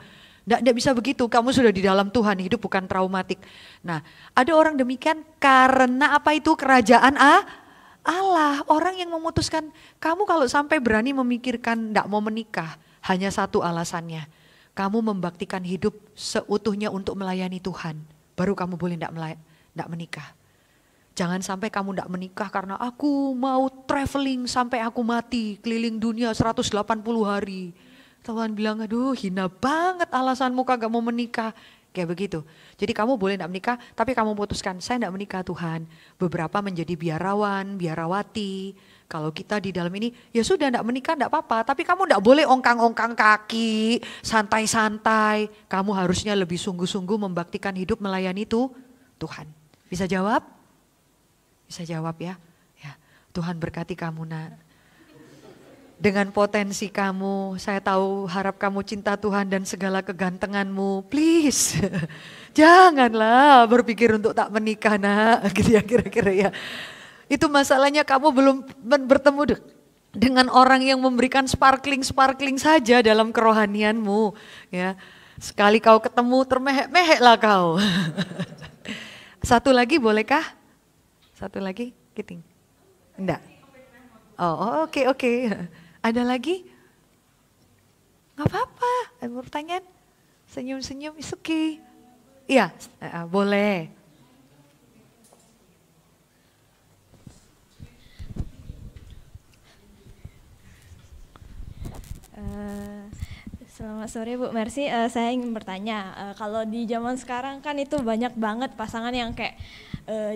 Nggak bisa begitu, kamu sudah di dalam Tuhan, hidup bukan traumatik. Nah, ada orang demikian karena apa itu kerajaan Allah. Orang yang memutuskan, kamu kalau sampai berani memikirkan nggak mau menikah, hanya satu alasannya. Kamu membaktikan hidup seutuhnya untuk melayani Tuhan, baru kamu boleh nggak menikah. Jangan sampai kamu nggak menikah karena aku mau traveling sampai aku mati, keliling dunia 180 hari. Tuhan bilang, aduh hina banget alasanmu kagak mau menikah. Kayak begitu. Jadi kamu boleh gak menikah, tapi kamu putuskan, saya gak menikah Tuhan. Beberapa menjadi biarawan, biarawati. Kalau kita di dalam ini, ya sudah gak menikah gak apa-apa. Tapi kamu gak boleh ongkang-ongkang kaki, santai-santai. Kamu harusnya lebih sungguh-sungguh membaktikan hidup melayani Tuhan. Bisa jawab? Bisa jawab ya? Ya, Tuhan berkati kamu nak. Dengan potensi kamu, saya tahu harap kamu cinta Tuhan dan segala kegantenganmu. Please, janganlah berpikir untuk tak menikah nak, gitu ya kira-kira ya. Itu masalahnya kamu belum bertemu dengan orang yang memberikan sparkling saja dalam kerohanianmu. Ya, sekali kau ketemu termehek-mehek lah kau. Satu lagi bolehkah? Satu lagi, Kiting? Enggak? Oh oke. Ada lagi? Gak apa-apa, ada pertanyaan? Senyum-senyum, is okay. Iya, boleh. Selamat sore Bu Mercy, saya ingin bertanya, kalau di zaman sekarang kan itu banyak banget pasangan yang kayak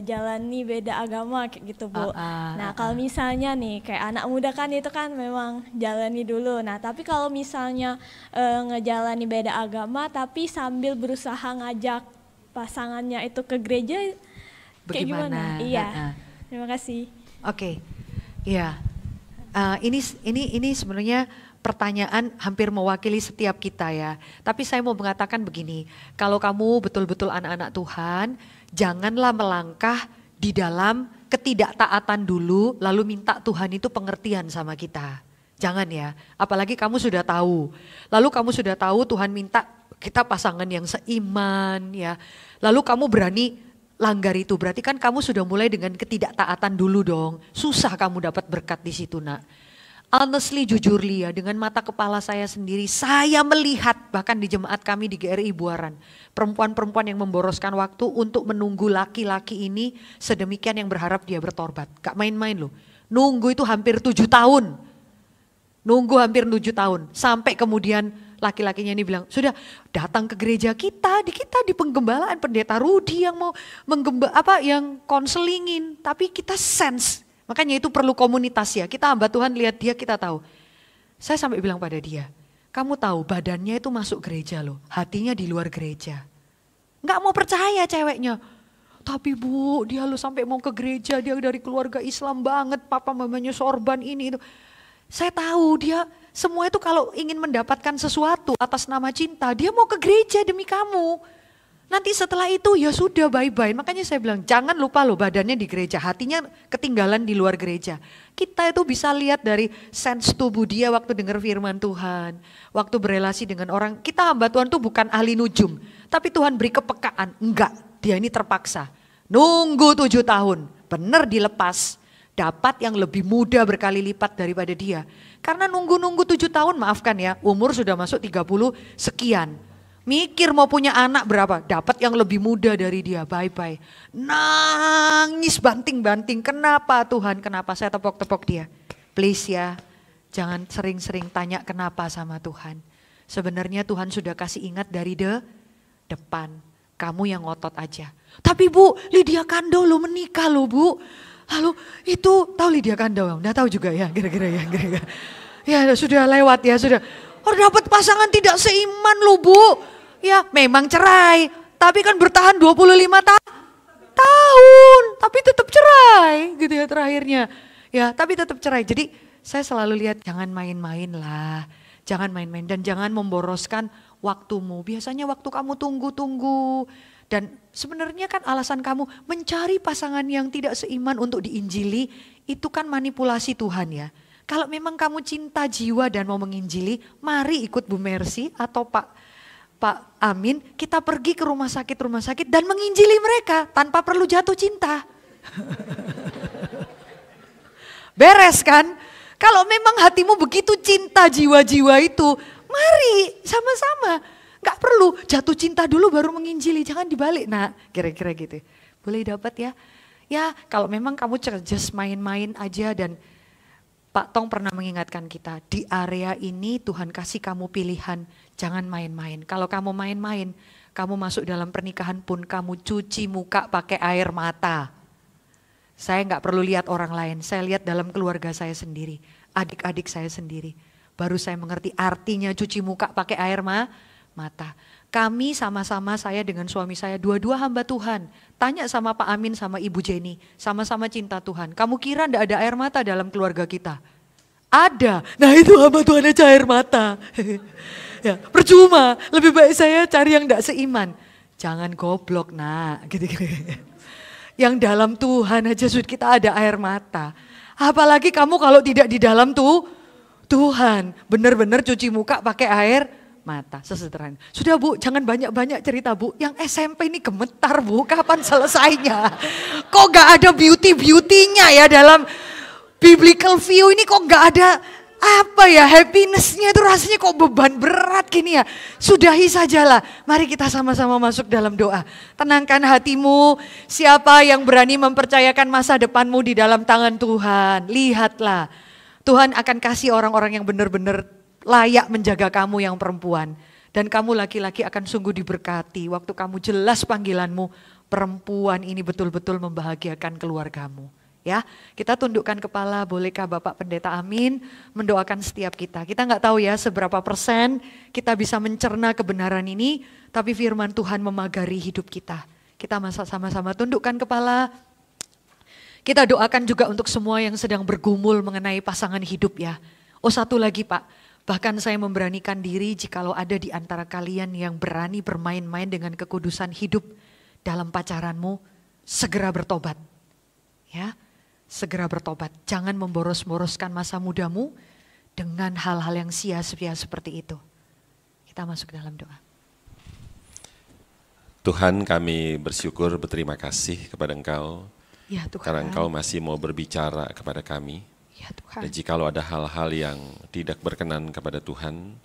jalani beda agama kayak gitu Bu. Nah kalau misalnya nih kayak anak muda kan itu kan memang jalani dulu. Nah tapi kalau misalnya ngejalani beda agama tapi sambil berusaha ngajak pasangannya itu ke gereja, kayak gimana? Iya. Terima kasih. Oke. Iya. Ini sebenarnya pertanyaan hampir mewakili setiap kita ya. Tapi saya mau mengatakan begini, kalau kamu betul-betul anak-anak Tuhan, janganlah melangkah di dalam ketidaktaatan dulu lalu minta Tuhan itu pengertian sama kita. Jangan ya, apalagi kamu sudah tahu. Lalu kamu sudah tahu Tuhan minta kita pasangan yang seiman ya. Lalu kamu berani langgar itu, berarti kan kamu sudah mulai dengan ketidaktaatan dulu dong. Susah kamu dapat berkat di situ nak. Honestly, jujur Lia, dengan mata kepala saya sendiri, saya melihat bahkan di jemaat kami di GRI Buaran, perempuan-perempuan yang memboroskan waktu untuk menunggu laki-laki ini sedemikian yang berharap dia bertorbat. Gak main-main loh, nunggu itu hampir 7 tahun. Nunggu hampir 7 tahun, sampai kemudian laki-lakinya ini bilang, sudah datang ke gereja kita di penggembalaan pendeta Rudi yang mau yang konselingin, tapi kita sense. Makanya itu perlu komunitas ya, kita hamba Tuhan lihat dia kita tahu. Saya sampai bilang pada dia, kamu tahu badannya itu masuk gereja loh, hatinya di luar gereja. Nggak mau percaya ceweknya. Tapi Bu, dia lo sampai mau ke gereja, dia dari keluarga Islam banget, papa mamanya sorban ini itu. Saya tahu dia semua itu kalau ingin mendapatkan sesuatu atas nama cinta, dia mau ke gereja demi kamu. Nanti setelah itu ya sudah bye-bye. Makanya saya bilang jangan lupa loh badannya di gereja, hatinya ketinggalan di luar gereja. Kita itu bisa lihat dari sense tubuh dia waktu dengar firman Tuhan. Waktu berelasi dengan orang, kita hamba Tuhan tuh bukan ahli nujum. Tapi Tuhan beri kepekaan, enggak, dia ini terpaksa. Nunggu 7 tahun, benar dilepas. Dapat yang lebih muda berkali lipat daripada dia. Karena nunggu-nunggu 7 tahun, maafkan ya, umur sudah masuk 30 sekian. Mikir mau punya anak berapa, dapat yang lebih muda dari dia, bye-bye. Nangis banting-banting, kenapa Tuhan, kenapa, saya tepok-tepok dia. Please ya, jangan sering-sering tanya kenapa sama Tuhan. Sebenarnya Tuhan sudah kasih ingat dari depan, kamu yang ngotot aja. Tapi Bu, Lydia Kandau lo menikah lo Bu. Halo, itu tahu Lydia Kandau? Nggak tahu juga ya, kira-kira ya, kira-kira. Ya sudah lewat ya, sudah. Oh dapat pasangan tidak seiman lo Bu. Ya memang cerai, tapi kan bertahan 25 tahun, tapi tetap cerai gitu ya terakhirnya. Ya tapi tetap cerai, jadi saya selalu lihat jangan main-main lah. Jangan main-main dan jangan memboroskan waktumu. Biasanya waktu kamu tunggu-tunggu. Dan sebenarnya kan alasan kamu mencari pasangan yang tidak seiman untuk diinjili, itu kan manipulasi Tuhan ya. Kalau memang kamu cinta jiwa dan mau menginjili, mari ikut Bu Mercy atau Pak Amin, kita pergi ke rumah sakit dan menginjili mereka tanpa perlu jatuh cinta. Beres kan? Kalau memang hatimu begitu cinta jiwa-jiwa itu, mari sama-sama. Gak perlu jatuh cinta dulu baru menginjili, jangan dibalik nak, kira-kira gitu. Boleh dapat ya? Ya kalau memang kamu just main-main aja dan Pak Tong pernah mengingatkan kita, di area ini Tuhan kasih kamu pilihan, jangan main-main. Kalau kamu main-main, kamu masuk dalam pernikahan pun kamu cuci muka pakai air mata. Saya nggak perlu lihat orang lain, saya lihat dalam keluarga saya sendiri, adik-adik saya sendiri. Baru saya mengerti artinya cuci muka pakai air mata. Kami sama-sama, saya dengan suami saya, dua-dua hamba Tuhan. Tanya sama Pak Amin sama Ibu Jenny, sama-sama cinta Tuhan. Kamu kira enggak ada air mata dalam keluarga kita? Ada, nah itu hamba Tuhan aja air mata. Ya, percuma, lebih baik saya cari yang enggak seiman. Jangan goblok nak, gitu-gitu. Yang dalam Tuhan aja sudah kita ada air mata. Apalagi kamu kalau tidak di dalam Tuhan, benar-benar cuci muka pakai air mata, sesederhana. Sudah Bu, jangan banyak-banyak cerita Bu. Yang SMP ini gemetar Bu, kapan selesainya? Kok gak ada beauty-beautynya ya dalam biblical view ini, kok gak ada apa ya happinessnya itu, rasanya kok beban berat gini ya. Sudahi sajalah, mari kita sama-sama masuk dalam doa. Tenangkan hatimu, siapa yang berani mempercayakan masa depanmu di dalam tangan Tuhan. Lihatlah, Tuhan akan kasih orang-orang yang benar-benar layak menjaga kamu yang perempuan. Dan kamu laki-laki akan sungguh diberkati waktu kamu jelas panggilanmu, perempuan ini betul-betul membahagiakan keluargamu. Ya, kita tundukkan kepala, bolehkah Bapak Pendeta Amin mendoakan setiap kita. Kita nggak tahu ya seberapa persen kita bisa mencerna kebenaran ini, tapi firman Tuhan memagari hidup kita. Kita sama-sama tundukkan kepala. Kita doakan juga untuk semua yang sedang bergumul mengenai pasangan hidup ya. Oh satu lagi Pak. Bahkan saya memberanikan diri jikalau ada di antara kalian yang berani bermain-main dengan kekudusan hidup dalam pacaranmu, segera bertobat. Ya, segera bertobat. Jangan memboros-boroskan masa mudamu dengan hal-hal yang sia-sia seperti itu. Kita masuk dalam doa. Tuhan, kami bersyukur, berterima kasih kepada Engkau. Ya, Tuhan. Karena Engkau masih mau berbicara kepada kami. Ya, Tuhan. Dan jikalau ada hal-hal yang tidak berkenan kepada Tuhan,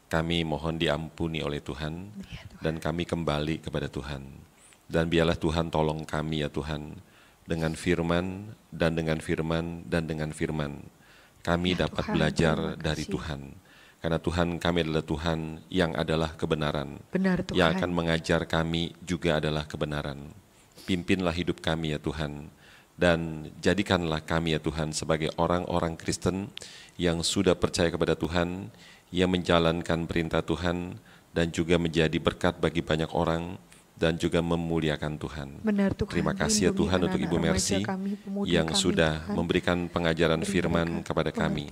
kami mohon diampuni oleh Tuhan, ya, Tuhan. Dan kami kembali kepada Tuhan. Dan biarlah Tuhan tolong kami ya Tuhan, dengan firman dan dengan firman dan dengan firman. Kami ya, dapat Tuhan, belajar dari Tuhan. Karena Tuhan kami adalah Tuhan yang adalah kebenaran. Benar, Tuhan. Yang akan mengajar kami juga adalah kebenaran. Pimpinlah hidup kami ya Tuhan. Dan jadikanlah kami ya Tuhan sebagai orang-orang Kristen yang sudah percaya kepada Tuhan, yang menjalankan perintah Tuhan dan juga menjadi berkat bagi banyak orang dan juga memuliakan Tuhan. Benar, Tuhan. Terima kasih ya Tuhan untuk Ibu Mercy yang sudah memberikan pengajaran firman kepada kami.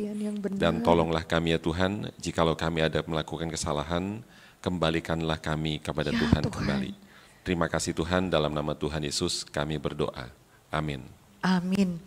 Dan tolonglah kami ya Tuhan, jikalau kami ada melakukan kesalahan, kembalikanlah kami kepada Tuhan kembali. Terima kasih Tuhan, dalam nama Tuhan Yesus kami berdoa. Amin. Amin.